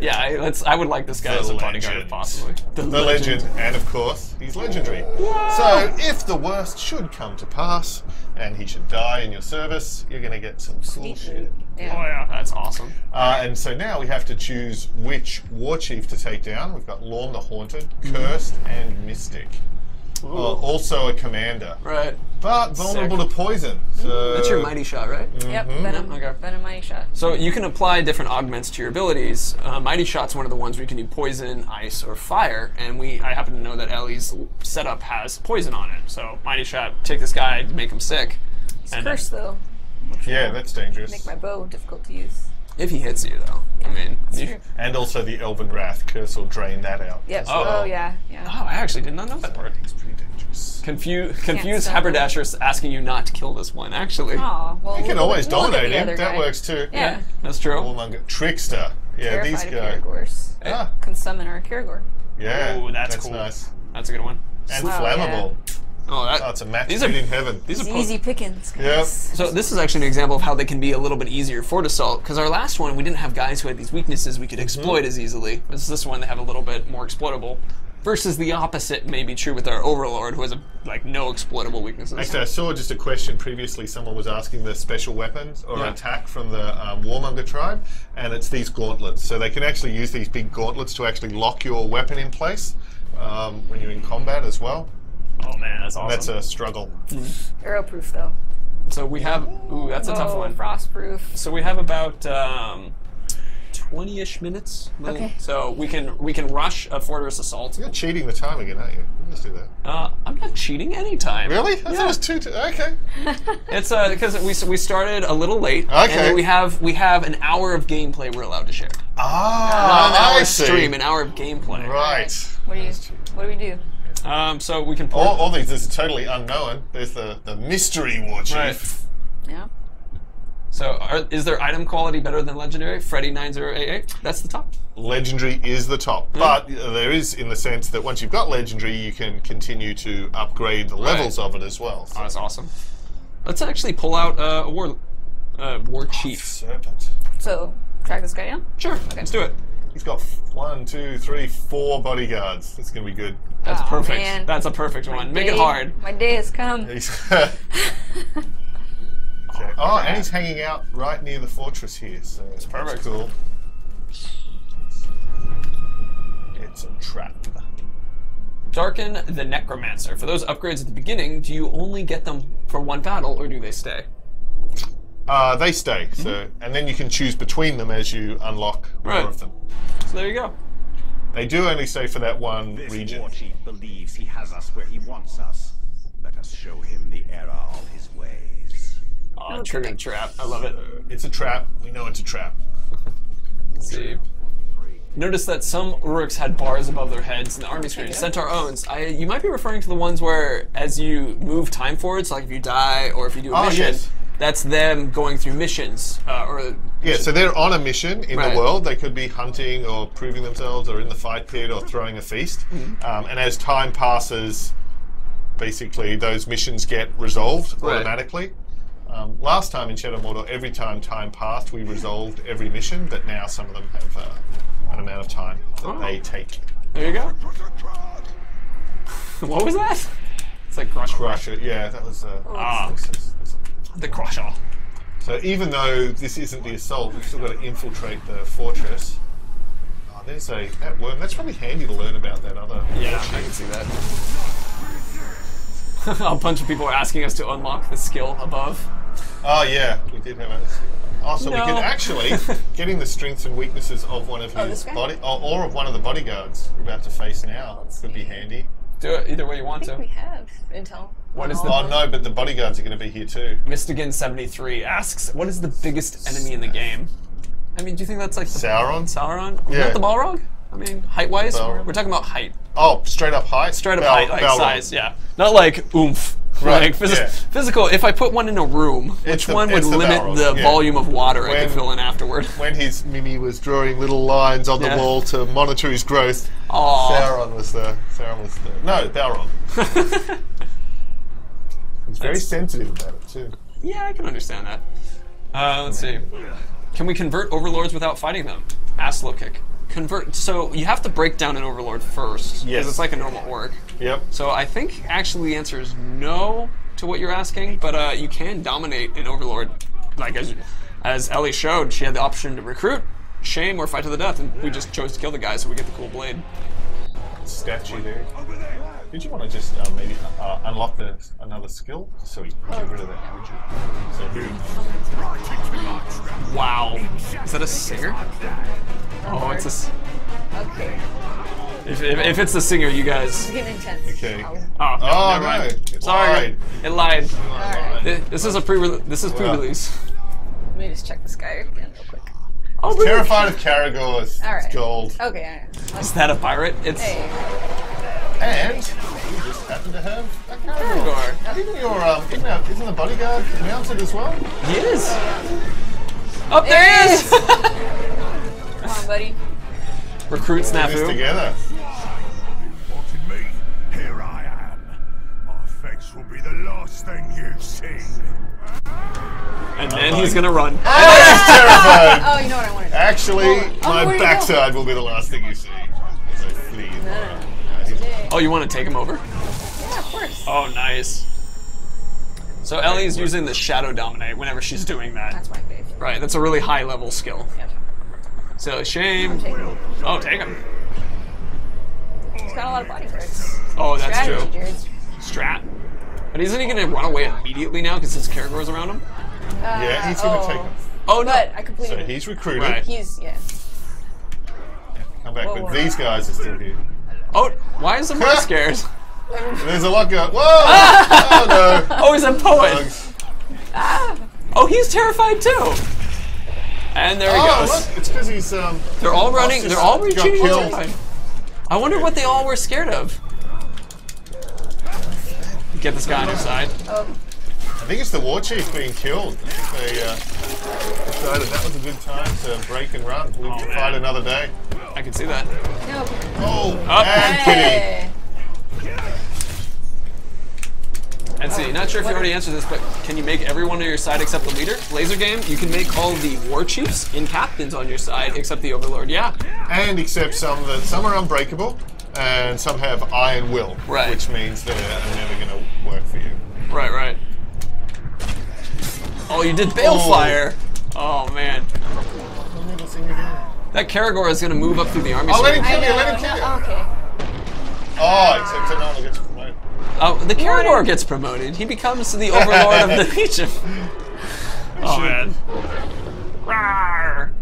Yeah, I would like this guy as a bodyguard if possible. The legend, and of course, he's legendary. Wow. So if the worst should come to pass, and he should die in your service, you're going to get some cool shit. Yeah. Oh yeah, that's awesome. And so now we have to choose which war chief to take down. We've got Lorn the Haunted, Cursed, and Mystic. Also a commander. Right. But vulnerable to poison. So that's your mighty shot, right? Yep, Venom. Okay. Venom mighty shot. So you can apply different augments to your abilities. Mighty shot's one of the ones where you can do poison, ice, or fire. And I happen to know that Ellie's setup has poison on it. So mighty shot, take this guy, make him sick. It's cursed though. Yeah, that's dangerous. Make my bow difficult to use. If he hits you, though. I mean, And also the Elven Wrath curse will drain that out. Yep. as well. Oh yeah, yeah. Oh, I actually did not know that part. It's pretty dangerous. Confused stop haberdasher's asking you not to kill this one, actually. Aw, well, You can always we'll look at dominate the him. other That guy. works too. Yeah. That's true. Warmonger. Trickster. Yeah, these Terrified of guys. Kirigors. Ah, Can summon our Kirigor. yeah. Ooh, that's cool. nice. That's a good one. And Oh, flammable. Oh, Oh, it's a match these made are in heaven. these are It's easy pickings, guys. Yep. So this is actually an example of how they can be a little bit easier for Assault, because our last one, we didn't have guys who had these weaknesses we could exploit as easily. This one, they have a little bit more exploitable. Versus the opposite may be true with our Overlord, who has like no exploitable weaknesses. Actually, I saw just a question previously. Someone was asking the special weapons or Yeah. attack from the Warmonger tribe, and it's these gauntlets. So they can actually use these big gauntlets to actually lock your weapon in place when you're in combat as well. Oh man, that's awesome. That's a struggle. Arrow proof though. So we have, ooh, that's a tough one. Frost proof. So we have about 20-ish minutes. Okay. So we can rush a Fortress Assault. You're cheating the time again, aren't you? Let's do that. I'm not cheating anytime. Really? I thought it was two. Okay. It's because we started a little late. Okay. And then we have an hour of gameplay we're allowed to share. Ah, Not an hour I see. stream, an hour of gameplay. Right. What do we do? So we can. All these is totally unknown. There's the mystery war chief. Right. Yeah. So is there item quality better than legendary? Freddy 9088. That's the top. Legendary is the top, but there is in the sense that once you've got legendary, you can continue to upgrade the levels of it as well. So. Oh, that's awesome. Let's actually pull out a war chief. Serpent. So track this guy down. Sure. Let's do it. He's got 1, 2, 3, 4 bodyguards. That's gonna be good. That's Aw, perfect. man. That's a perfect one. Make it Day- hard. My day has come. He's oh, and he's hanging out right near the fortress here, so it's perfect. Cool. It's a trap. Darken the Necromancer. For those upgrades at the beginning, do you only get them for one battle, or do they stay? They stay, so and then you can choose between them as you unlock more Right. of them. So there you go. They do only stay for that one This region. war chief believes he has us where he wants us. Let us show him the error of his ways. Oh, triggered trap. I love it. It's a trap. We know it's a trap. Let's see. Notice that some Uruks had bars above their heads in the army screen. Centaur owns. You might be referring to the ones where, as you move time forward, so like if you die or if you do a mission, yes. that's them going through missions. Yeah, so they're on a mission in Right. the world. They could be hunting or proving themselves or in the fight pit or throwing a feast. And as time passes, basically those missions get resolved Right. automatically. Last time in Shadow of Mordor, every time passed, we resolved every mission, but now some of them have an amount of time that they take. There you go. What was that? It's like crush. Crush it, yeah, that was... The crusher. So even though this isn't the assault, we've still got to infiltrate the fortress. Oh, there's that worm. That's probably handy to learn about that other... Yeah, I can see that. A bunch of people are asking us to unlock the skill above. Oh yeah, we did have a... Oh, so we No. can actually, getting the strengths and weaknesses of one of his this guy? body... or of one of the bodyguards we're about to face now could be handy. Do it either way you want I think we to. have intel. What is the Oh no, but the bodyguards are going to be here too. Mystigan73 asks, what is the biggest enemy in the game? I mean, do you think that's like the Sauron? Sauron? Yeah. Not the Balrog? I mean, height-wise? Balrog. We're talking about height. Oh, straight up height? Straight up height, like Balrog. size, yeah. Not like oomph. Right, Like yeah. physical, if I put one in a room, which one would it's the limit Balrog, the yeah. volume of water I could When- fill in afterward? When his Mimi was drawing little lines on Yeah. the wall to monitor his growth, Aw. Sauron was the... No, Balrog. He's very sensitive about it too. Yeah, I can understand that. Let's see. Can we convert overlords without fighting them? Ask Low Kick. Convert. So you have to break down an overlord first. Yes. Because it's like a normal orc. Yep. So I think actually the answer is no to what you're asking, but you can dominate an overlord. Like as Ellie showed, she had the option to recruit, shame, or fight to the death, and we just chose to kill the guy so we get the cool blade. Statue there. Did you want to just maybe unlock another skill so we get rid of that widget? So Wow. Is that a singer? Oh, it's a... Okay. If it's the singer, you guys... It's getting intense. Okay. Oh, no, Oh, never mind. no. It Sorry, lied. it lied. Alright. This is a pre-release. Wow. Pre-release. Let me just check this guy again real quick. Oh, really? Terrified of Caragors. All right. It's gold. Okay. Is that a pirate? It's Hey. And we just happen to have a Caragor. Caragor. Even your, isn't the bodyguard mounted as well? He is. Up there he is. Come on, buddy. Recruit Put this snafu. together. Wanted me? Here I am. My face will be the last thing you see. And then he's gonna run. That's terrifying. Oh, you know what I wanted to do. Actually, my where you backside will be the last thing you see. As I flee. Oh, you want to take him over? Yeah, of course. Oh, nice. So Ellie's using the Shadow Dominate whenever she's doing that. That's my favorite. Right, that's a really high level skill. Yep. So shame. Take him. Oh, take him. He's got a lot of body parts. Oh, that's Strategy, true. Jared. Strat. But isn't he gonna run away immediately now because his Caragor's around him? Yeah, he's going to take him. Oh no. But I completed So it. he's recruited. Right. He's, yeah. Come back, Whoa, but whoa. these guys are still here. Oh, why is the more scared? There's a lot going. Whoa! Oh no! Oh, he's a poet. Bugs. Oh, he's terrified too. And there he Oh, goes. look! It's because he's They're all running. They're all got retreating. killed. Terrified. I wonder what they all were scared of. Get this guy on your side. Oh, I think it's the war chief being killed. I think they decided that was a good time to break and run. We'll fight another day. I can see that. no. Oh, Up. and Kitty. Hey. And see, not sure if you already answered this, but can you make everyone on your side except the leader? Laser game, you can make all the war chiefs and captains on your side except the Overlord. Yeah. And except some are unbreakable, and some have iron will, Right. which means they're never going to work for you. Right, right. Oh, you did Balefire. Oh man. That Caragor is gonna move up through the army. Oh, let him I kill you! know, Let him kill you! no, okay. Oh, except Tanana gets promoted. Oh, the Caragor gets promoted. He becomes the Overlord of the Legion. Oh man. Rawr.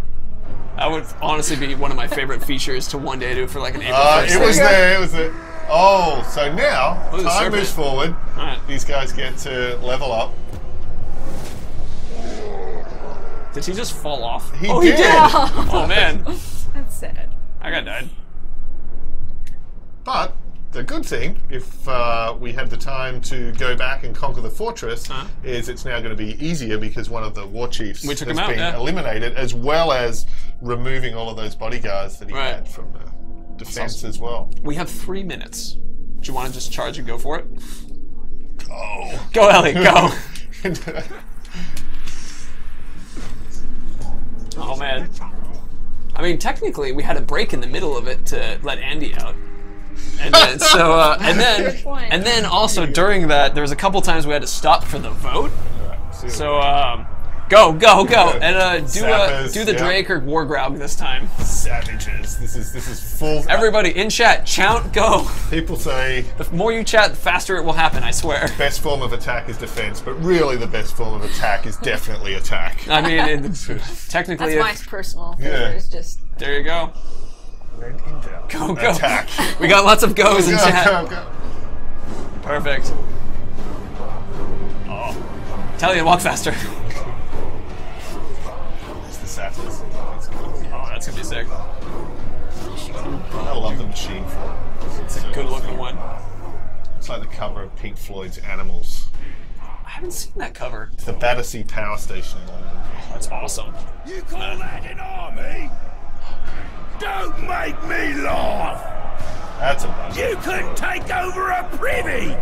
That would honestly be one of my favorite features to one day do for like an April 1st. It was there. It was there. Oh, so now Oh, the time serpent. moves forward. Alright. These guys get to level up. Did he just fall off? He oh, did. he did. Oh man. That's sad. I got died. But the good thing, if we had the time to go back and conquer the fortress, is it's now going to be easier because one of the war chiefs We took has him out, been yeah. eliminated, as well as removing all of those bodyguards that he Right. had from the defense as well. We have 3 minutes. Do you want to just charge and go for it? Oh. Go, Ellie, go. Oh man. I mean, technically, we had a break in the middle of it to let Andy out, and then Good point. and then also during that, there was a couple times we had to stop for the vote. So go, and Sappers, do the yeah. Drake or Wargraug this time. Savages. This is full. Everybody in chat, chant, go. People say The more you chat, the faster it will happen. I swear. best form of attack is defense, but really the best form of attack is definitely attack. I mean, technically, That's my personal favorite. Yeah. Is just there you go. Go, go. Attack. We got lots of goes in Go, chat. go, go. Perfect. Oh. Italian, walk faster. It's the Sappers. Oh, that's gonna be sick. I love the machine for it. It's a good looking one. It's like the cover of Pink Floyd's Animals. I haven't seen that cover. It's the Battersea Power Station in London. That's awesome. You call that an army? Don't make me laugh! That's a bunch. You could take over a privy!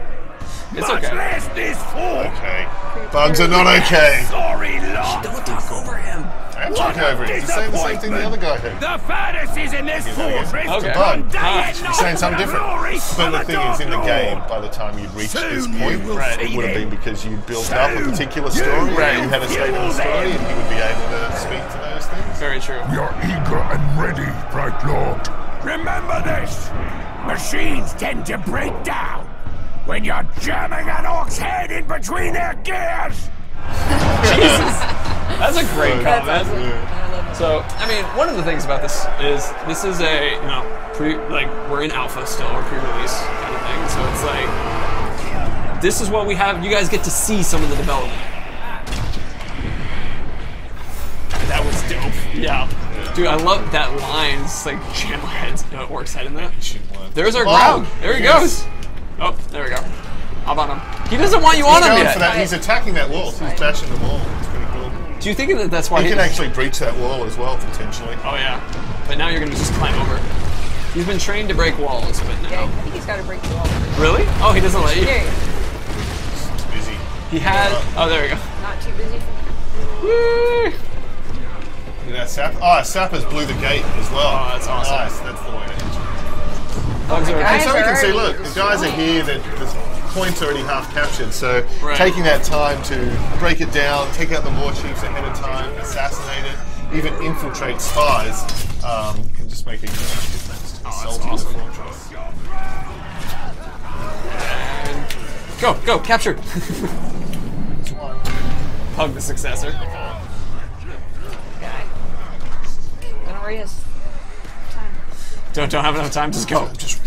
It's Much okay. less this fort! Okay. Bugs are not okay. Sorry, lot! Don't talk over him. I'm talking over it. He's saying the same thing the other guy did. The fantasies in this fortress Okay. on day Ah, and He's night saying of something the different. glory But of the thing is, in the Dark game, Lord. by the time you'd reached this Soon you point, will Right. it see would have them. been because you'd built up a particular story, Right. and you had a statement of the story, and he would be able to speak to those things. Very true. You're eager and ready, Bright Lord. Remember this! Machines tend to break down when you're jamming an orc's head in between their gears! Jesus. That's a great that's comment. awesome. I love it. So, I mean, one of the things about this is a, you know, we're in alpha still, or pre-release kind of thing. So it's like, this is what we have. You guys get to see some of the development. That was dope. Yeah. Dude, I love that line. It's like jam my head, Orc's head in there. Shoot one. There's our Oh, ground. There he yes. goes. Oh, there we go. How about him? He doesn't want you on him Going yet. for that. He's attacking that wall. So he's bashing the wall. It's pretty cool. Do you think that that's why He can actually breach that wall as well, potentially. Oh yeah. But now you're gonna just climb over. He's been trained to break walls, but Yeah, I now. think he's got to break the wall. Really? Oh, he doesn't let you. There you go. He's busy. He had. Oh, there we go. Not too busy for Whee! Look at that sap. Oh, sappers blew the gate as well. Oh, that's awesome. Nice. That's the way to enter. Bugs are And Guys so we are can see, already look, the guys are here, the point's already half captured, so Right. taking that time to break it down, take out the war chiefs ahead of time, assassinate it, even infiltrate spies, can just make a huge difference to assaulting awesome. the fortress. And go, capture. Hug the successor. guy. Gonna worry his time. Don't have enough time. Just go. Just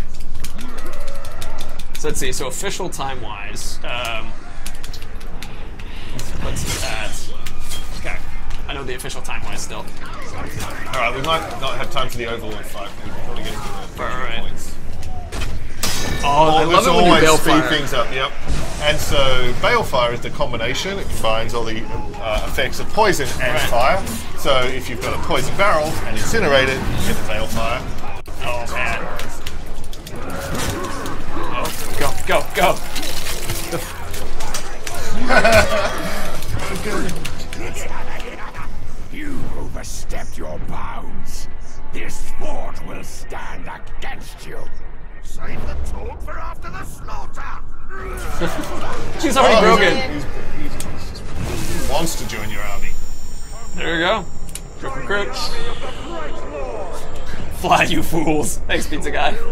So let's see. So official time-wise, what's that? Okay, I know the official time-wise still. Alright, we might not have time for the Overlord fight, we'll probably get to the Alright. points. Oh, I love Let's it when you always speed balefire. things up, yep. And so Balefire is the combination. It combines all the effects of poison and Right. fire. So if you've got a poison barrel and incinerate it, you get the Balefire. Oh man. Oh, go. You've overstepped your bounds. This fort will stand against you. Save the talk for after the slaughter. She's already broken. He wants to join your army. There you go. Recruit. Fly, you fools. Thanks, pizza guy. This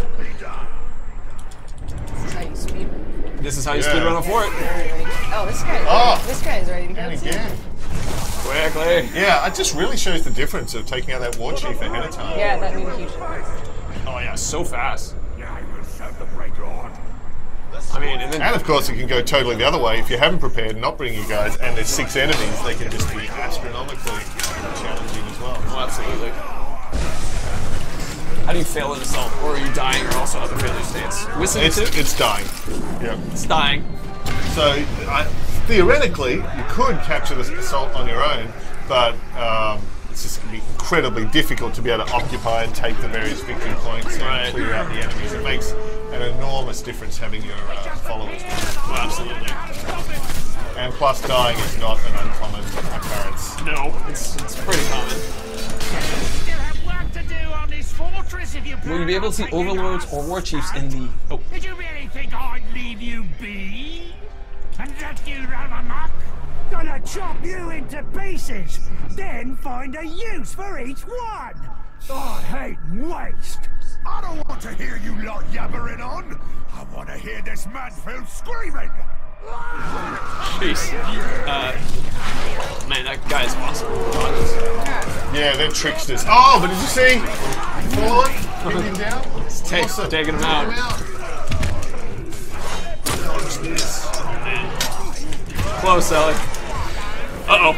is how you speed. This is how you Yeah. speed run a fort. Oh, this guy. Oh. This guy's ready to go. And too. again. Quickly. Yeah, it just really shows the difference of taking out that war chief ahead of time. Yeah, that made a huge difference. Oh yeah, so fast. I will serve the Great Lord. I mean, and then And of course, it can go totally the other way. If you haven't prepared, not bring you guys, and there's 6 enemies, they can just be astronomically challenging as well. oh, absolutely. How do you fail an assault, or are you dying, or also other failure states? Whistling too? It's dying. Yeah. It's dying. So theoretically, you could capture this assault on your own, but it's just going to be incredibly difficult to be able to occupy and take the various victory points and Right. clear out the enemies. It makes an enormous difference having your followers with you. Well, absolutely. And plus, dying is not an uncommon occurrence. No, it's pretty common. Still have work to do on this fortress if you Will you be able to see overlords or war chiefs in the? Oh, Did you really think I'd leave you be? And let you run amok? Gonna chop you into pieces, then find a use for each one! I hate waste! I don't want to hear you lot yabbering on! I want to hear this manfield screaming! jeez. Man, that guy's awesome. Yeah, they're tricksters. Oh, but did you see? Fallen, bring him down. Awesome. Taking him out. Watch this. Close, Ellie. Uh-oh.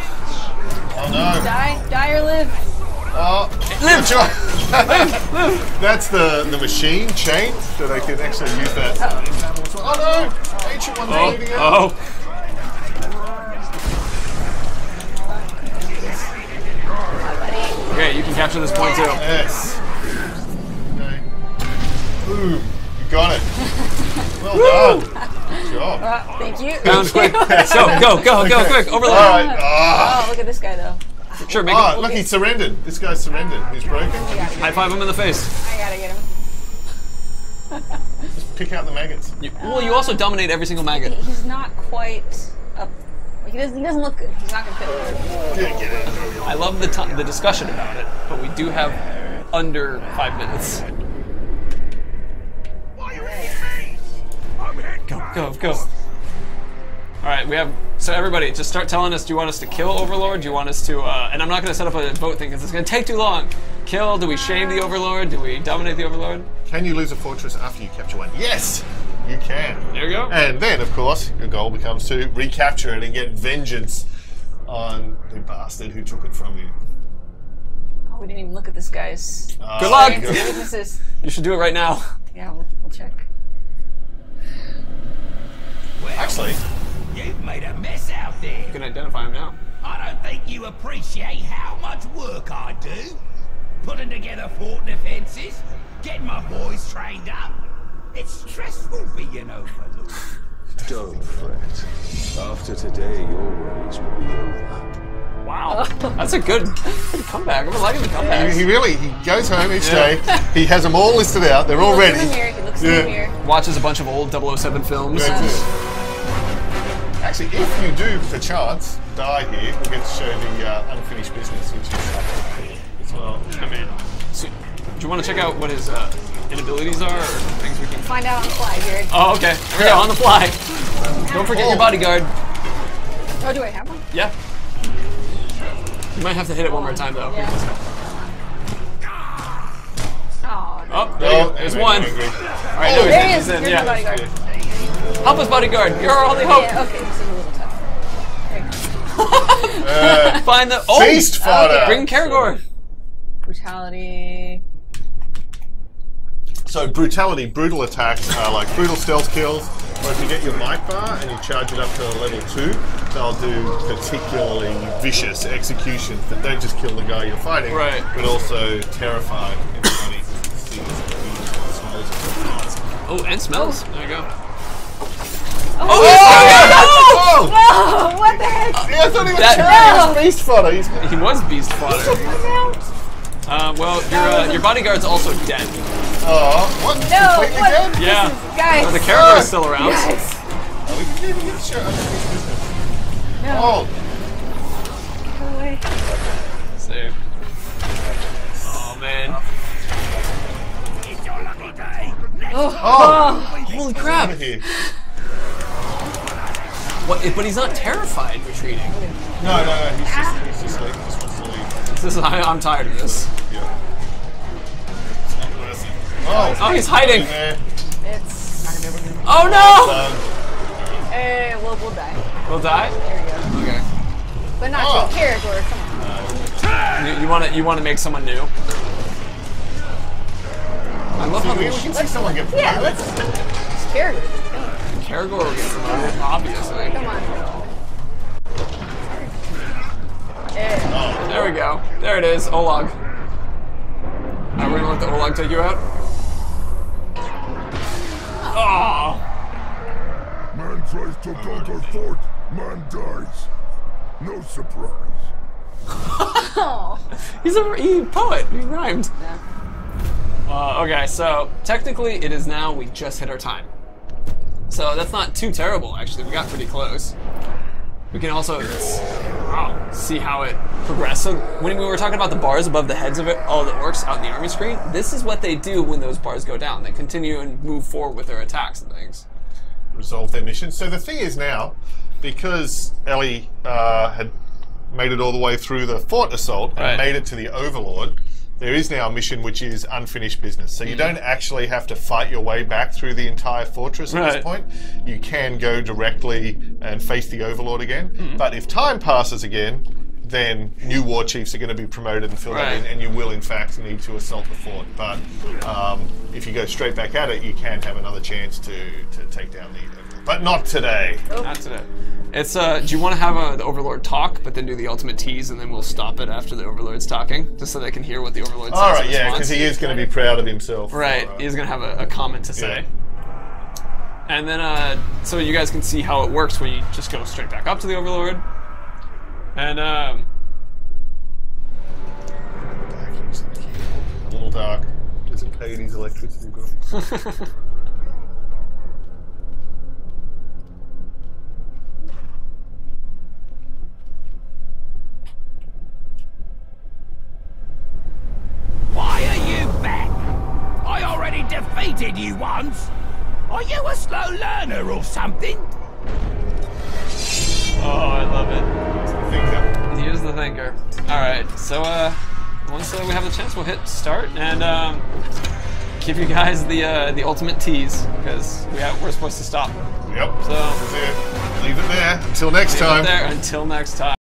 Oh no. Die or live. Oh, live. That's the machine chain, so they can actually use that. Oh no! Ancient one's bleeding out. Oh. Okay, you can capture this point too. Yes. Okay. Boom. You got it. Well done. Good job. Thank you. Round quick. Go, quick. Overlord. All right. Ah. Oh, look at this guy though. Sure, make Oh, him. look, he surrendered. This guy's surrendered. He's broken. High five him in the face. I gotta get him. Just pick out the maggots. Well, you also dominate every single maggot. He's not quite up. Like, he doesn't look good. He's not gonna fit. Yeah, get it. I love the discussion about it, but we do have under 5 minutes. Why you hitting me? I'm hit back. Go. All right, we have. So everybody, just start telling us. Do you want us to kill Overlord? Do you want us to? And I'm not going to set up a vote thing because it's going to take too long. Kill? Do we shame the Overlord? Do we dominate the Overlord? Can you lose a fortress after you capture one? Yes, you can. There you go. And then, of course, your goal becomes to recapture it and get vengeance on the bastard who took it from you. we didn't even look at this guy's Good luck! weaknesses. You should do it right now. Yeah, we'll check. Well, Actually, you've made a mess out there. You can identify him now. I don't think you appreciate how much work I do. Putting together fort defenses, getting my boys trained up. It's stressful being overlooked. Don't fret. After today, your worries will be over. Wow. That's a good comeback. I'm liking the comeback. he goes home each day. He has them all listed out. They're all ready. He looks in the mirror. Watches a bunch of old 007 films. Actually, if you do, perchance, die here, we'll get to show the unfinished business, which is as well. I mean, so, do you want to check out what his inabilities are, or things we can Find out on the fly, Jared. Oh, okay. There we go, on the fly. Don't forget your bodyguard. Oh, do I have one? Yeah. You might have to hit it one more time, though. Yeah. Oh, no. Oh, there you go. There's one. Alright, no, There he he's is. in. Here's my bodyguard. Help us, bodyguard. You're our only hope. Yeah, okay, this is a little tough. There you go. Find the Feast fodder. Bring Karagor. Brutality. So brutality, brutal attacks are like brutal stealth kills, or if you get your might bar and you charge it up to level 2, they'll do particularly vicious executions that don't just kill the guy you're fighting, Right. but also terrify anybody who sees or smells it. Oh, and smells. There you go. Oh! Oh, what the heck? Yeah, I thought he was That- beast fodder. He's He was beast fodder. Well, your bodyguard's also dead. oh, what? No, Completely what? dead? Yeah. Guys. But the Karagor's still around. Guys. Oh, we didn't even get to show unfinished business. No. Oh, Go away. Save. Oh, man. It's your lucky day. oh, Holy crap. over here. What? But he's not terrified retreating. No, he's just like, he just wants to leave. I'm tired of this. Yeah. It's not worth it. Oh, Oh, he's hiding. there. It's not gonna be able to. Oh, no! Hey, we'll die. We'll die? There we go. Okay. But not Oh. to Karagor, come on. You want to make someone new? I love how We can see someone get Yeah, promoted. it's Karagor. Karagor will get promoted, obviously. Come on. Yeah. There we go. There it is, Olag. Alright, we're gonna let the Olag take you out. Oh! Man tries to build our fort, man dies. No surprise. Oh. He's a poet. He rhymed. Okay, so technically it is now, we just hit our time. So that's not too terrible, actually. We got pretty close. We can also see how it progressed. So when we were talking about the bars above the heads of all the orcs out in the army screen, this is what they do when those bars go down. They continue and move forward with their attacks and things. Resolve their mission. So the thing is now, because Ellie had made it all the way through the fort assault and Right. made it to the Overlord, there is now a mission which is unfinished business. So you don't actually have to fight your way back through the entire fortress at Right. this point. You can go directly and face the Overlord again. But if time passes again, then new war chiefs are going to be promoted and filled Right. in, and you will in fact need to assault the fort. But if you go straight back at it, you can have another chance to take down the Overlord. But not today. Not today. It's do you want to have the Overlord talk, but then do the ultimate tease, and then we'll stop it after the Overlord's talking, just so they can hear what the Overlord says. All right, in yeah, response? because he is going to be proud of himself. Right, he's gonna have a comment to say. And then, so you guys can see how it works when you just go straight back up to the Overlord. And, A little dark. Doesn't pay his electricity bill. Why are you back? I already defeated you once. Are you a slow learner or something? oh, I love it. Thinker. Here's the thinker. Alright, so, once we have the chance, we'll hit start and, give you guys the ultimate tease, because we're supposed to stop. Yep. So, That's it. Leave it there. Until next leave it time. there until next time.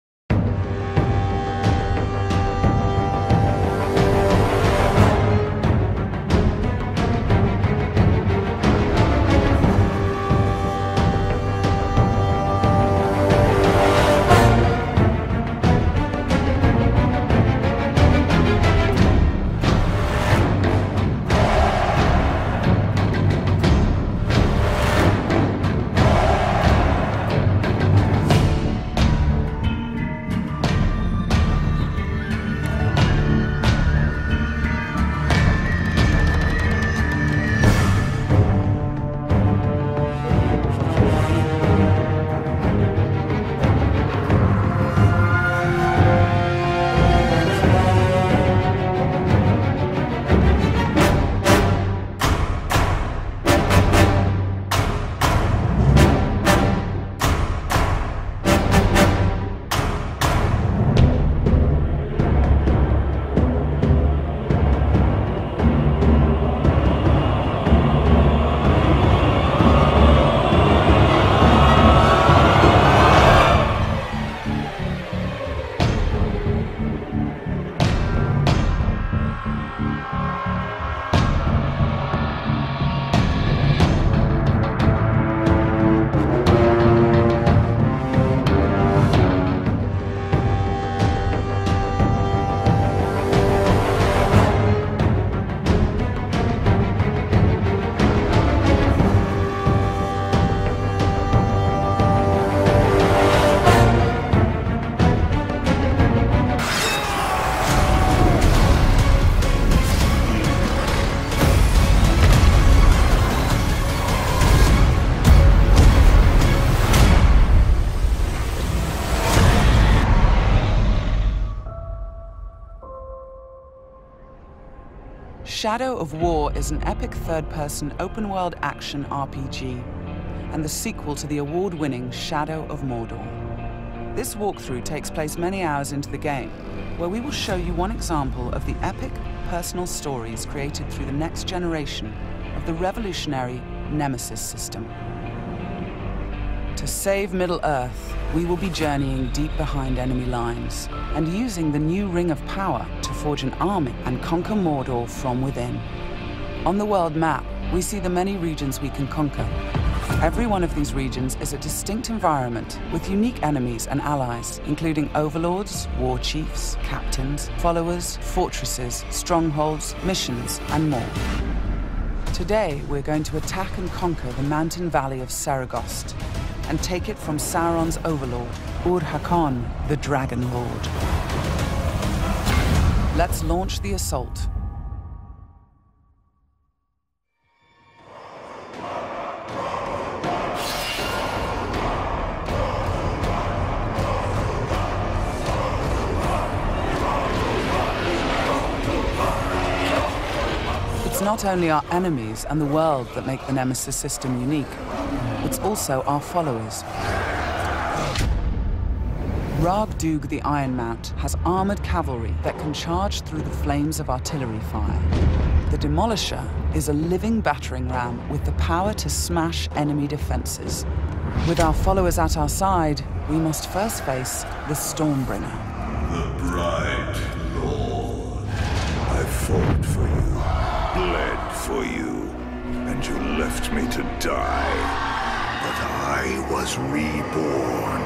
Shadow of War is an epic third-person open-world action RPG, and the sequel to the award-winning Shadow of Mordor. This walkthrough takes place many hours into the game, where we will show you one example of the epic, personal stories created through the next generation of the revolutionary Nemesis system. To save Middle-earth, we will be journeying deep behind enemy lines and using the new Ring of Power to forge an army and conquer Mordor from within. On the world map, we see the many regions we can conquer. Every one of these regions is a distinct environment with unique enemies and allies, including overlords, war chiefs, captains, followers, fortresses, strongholds, missions, and more. Today, we're going to attack and conquer the mountain valley of Saragost and take it from Sauron's overlord, Ur-Hakon, the Dragon Lord. Let's launch the assault. It's not only our enemies and the world that make the Nemesis system unique, it's also our followers. Ragdug the Iron Mount has armored cavalry that can charge through the flames of artillery fire. The Demolisher is a living battering ram with the power to smash enemy defenses. With our followers at our side, we must first face the Stormbringer. The bright Lord. I fought for you, bled for you, and you left me to die. But I was reborn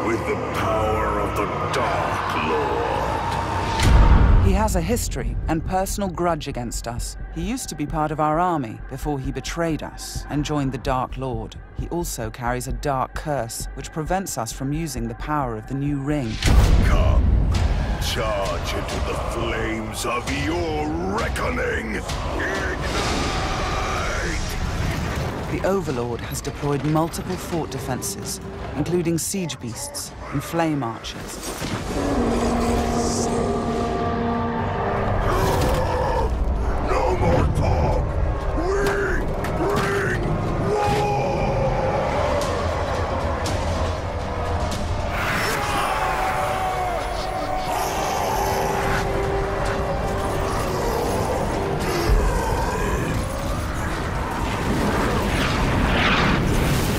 with the power of the Dark Lord. He has a history and personal grudge against us. He used to be part of our army before he betrayed us and joined the Dark Lord. He also carries a dark curse, which prevents us from using the power of the new ring. Come, charge into the flames of your reckoning. Ignite! The Overlord has deployed multiple fort defenses, including siege beasts and flame archers. No more talk! We bring war!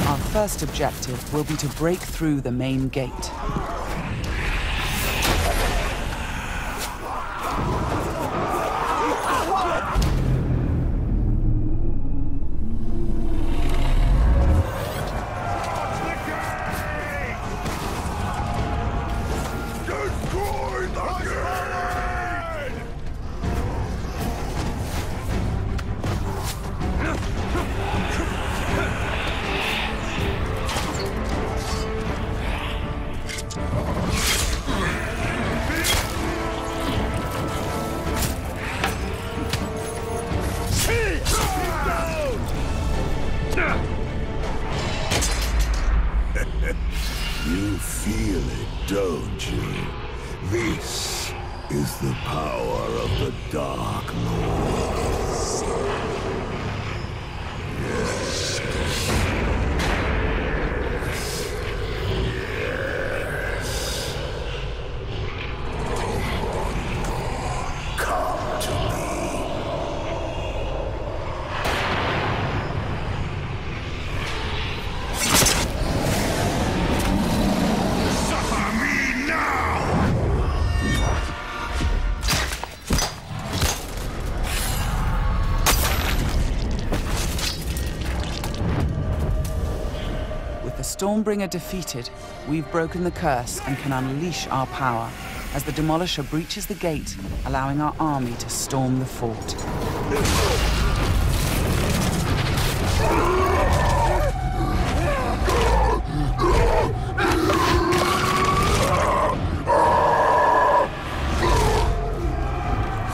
Our first objective will be to break through the main gate. You feel it, don't you? This is the power of the Dark Lord. Yes. Yes. Come to me. Suffer me now! With the Stormbringer defeated, we've broken the curse and can unleash our power as the Demolisher breaches the gate, allowing our army to storm the fort.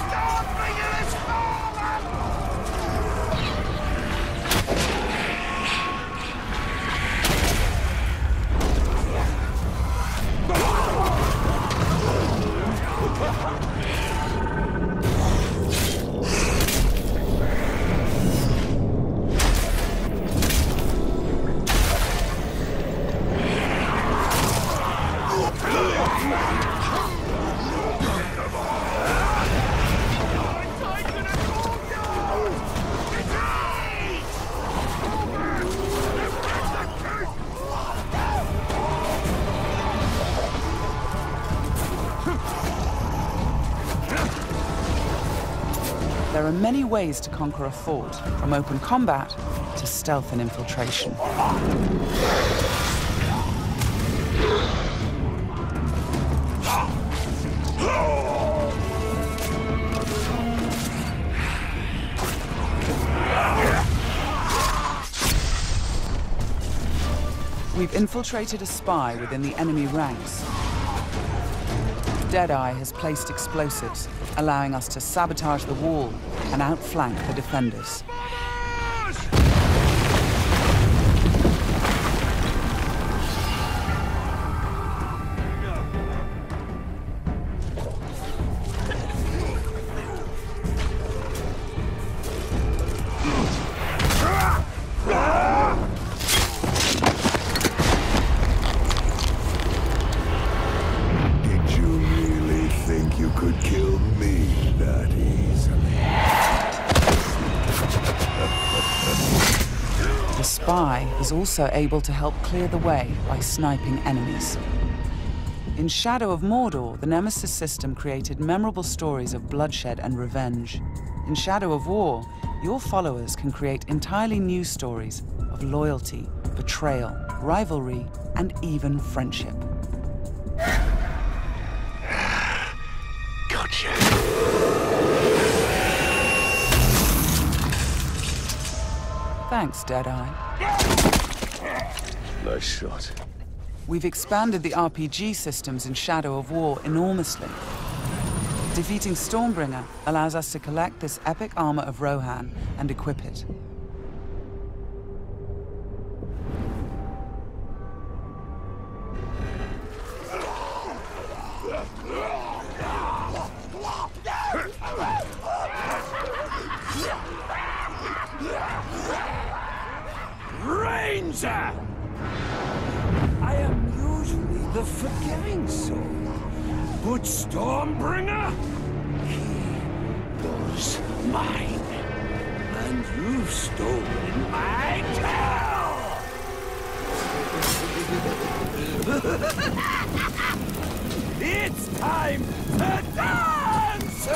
Stormbringer is fallen! are many ways to conquer a fort, from open combat to stealth and infiltration. We've infiltrated a spy within the enemy ranks. Deadeye has placed explosives, allowing us to sabotage the wall and outflank the defenders. Is also able to help clear the way by sniping enemies. In Shadow of Mordor, the Nemesis system created memorable stories of bloodshed and revenge. In Shadow of War, your followers can create entirely new stories of loyalty, betrayal, rivalry, and even friendship. Gotcha. Thanks, Deadeye. Nice shot. We've expanded the RPG systems in Shadow of War enormously. Defeating Stormbringer allows us to collect this epic armor of Rohan and equip it. Ranger! I am usually the forgiving soul, but Stormbringer, he was mine, and you've stolen my tail! It's time to dance!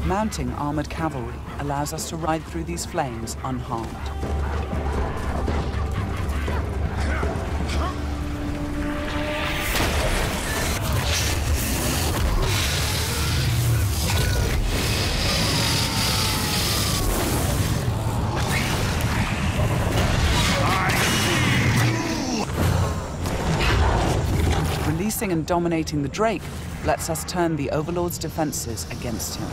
Mounting armored cavalry allows us to ride through these flames unharmed. Releasing and dominating the Drake lets us turn the Overlord's defenses against him.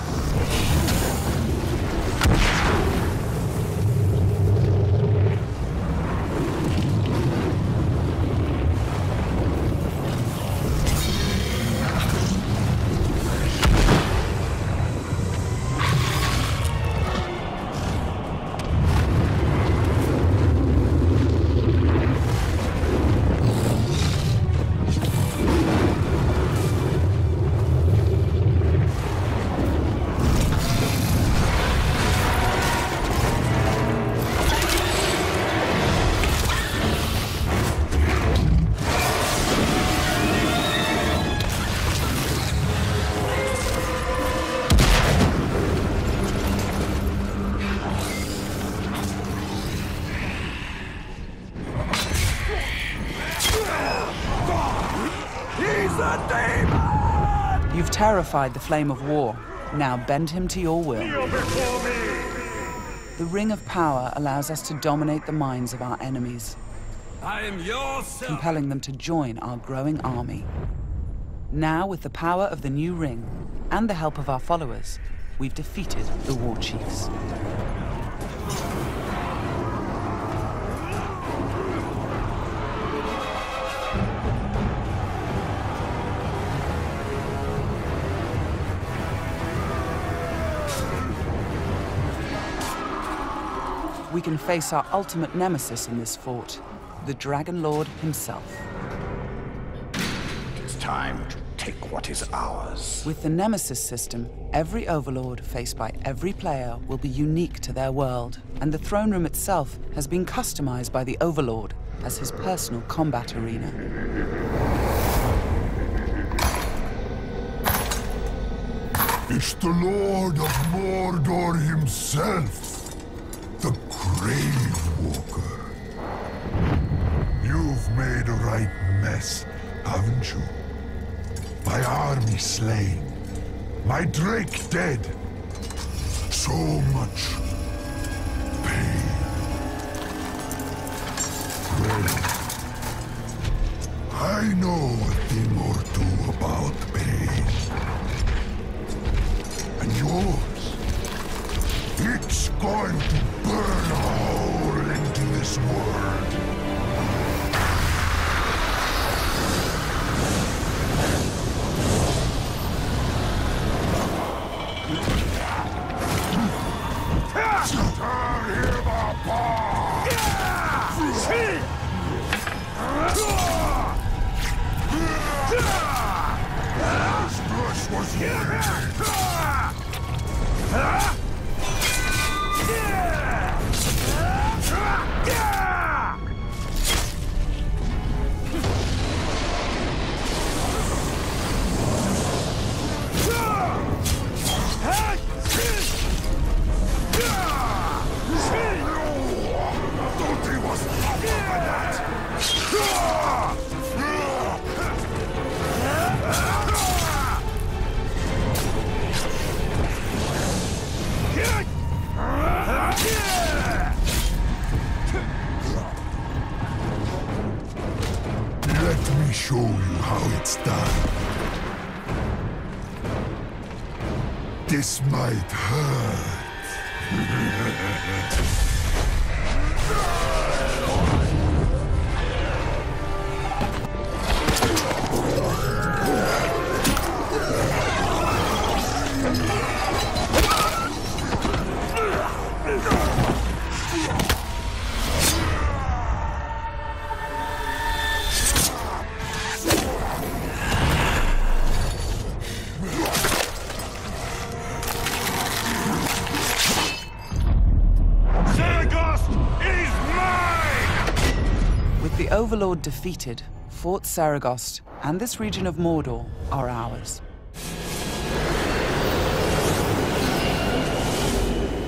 You've terrified the Flame of War. Now bend him to your will. The Ring of Power allows us to dominate the minds of our enemies, I am your son. compelling them to join our growing army. Now, with the power of the new ring and the help of our followers, we've defeated the War Chiefs. we can face our ultimate nemesis in this fort, the Dragon Lord himself. It's time to take what is ours. With the Nemesis system, every Overlord faced by every player will be unique to their world, and the throne room itself has been customized by the Overlord as his personal combat arena. It's the Lord of Mordor himself, the Grave Walker. You've made a right mess, haven't you? My army slain, my Drake dead. So much pain. Well, I know a thing or two about pain. And yours, it's going to burn a hole into this world. Let me show you how it's done. This might hurt. The Overlord defeated, Fort Saragost and this region of Mordor are ours.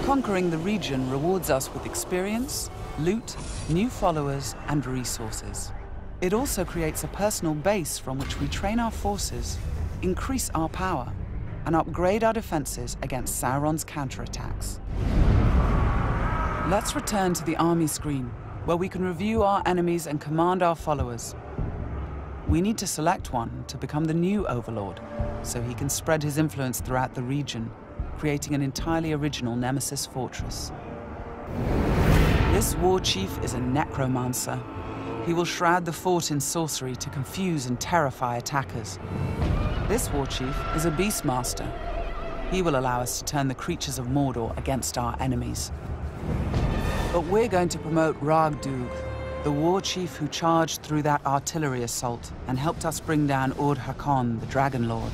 Conquering the region rewards us with experience, loot, new followers, and resources. It also creates a personal base from which we train our forces, increase our power, and upgrade our defenses against Sauron's counterattacks. Let's return to the army screen, where we can review our enemies and command our followers. We need to select one to become the new Overlord, so he can spread his influence throughout the region, creating an entirely original Nemesis fortress. This war chief is a necromancer. He will shroud the fort in sorcery to confuse and terrify attackers. This war chief is a beastmaster. He will allow us to turn the creatures of Mordor against our enemies. But we're going to promote Ragdug, the war chief who charged through that artillery assault and helped us bring down Ord-Hakon, the Dragon Lord.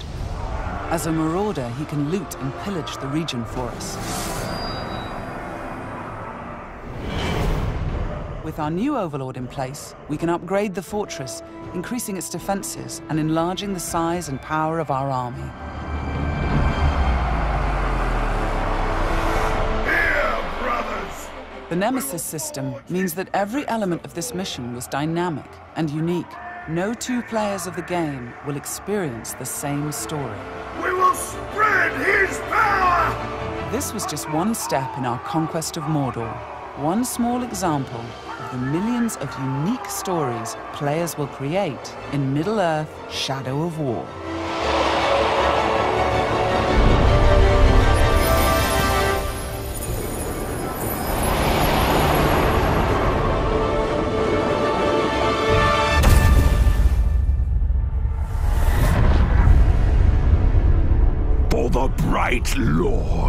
As a marauder, he can loot and pillage the region for us. With our new Overlord in place, we can upgrade the fortress, increasing its defenses and enlarging the size and power of our army. The Nemesis system means that every element of this mission was dynamic and unique. No two players of the game will experience the same story. We will spread his power! This was just one step in our conquest of Mordor. One small example of the millions of unique stories players will create in Middle-earth: Shadow of War. For the bright Lord.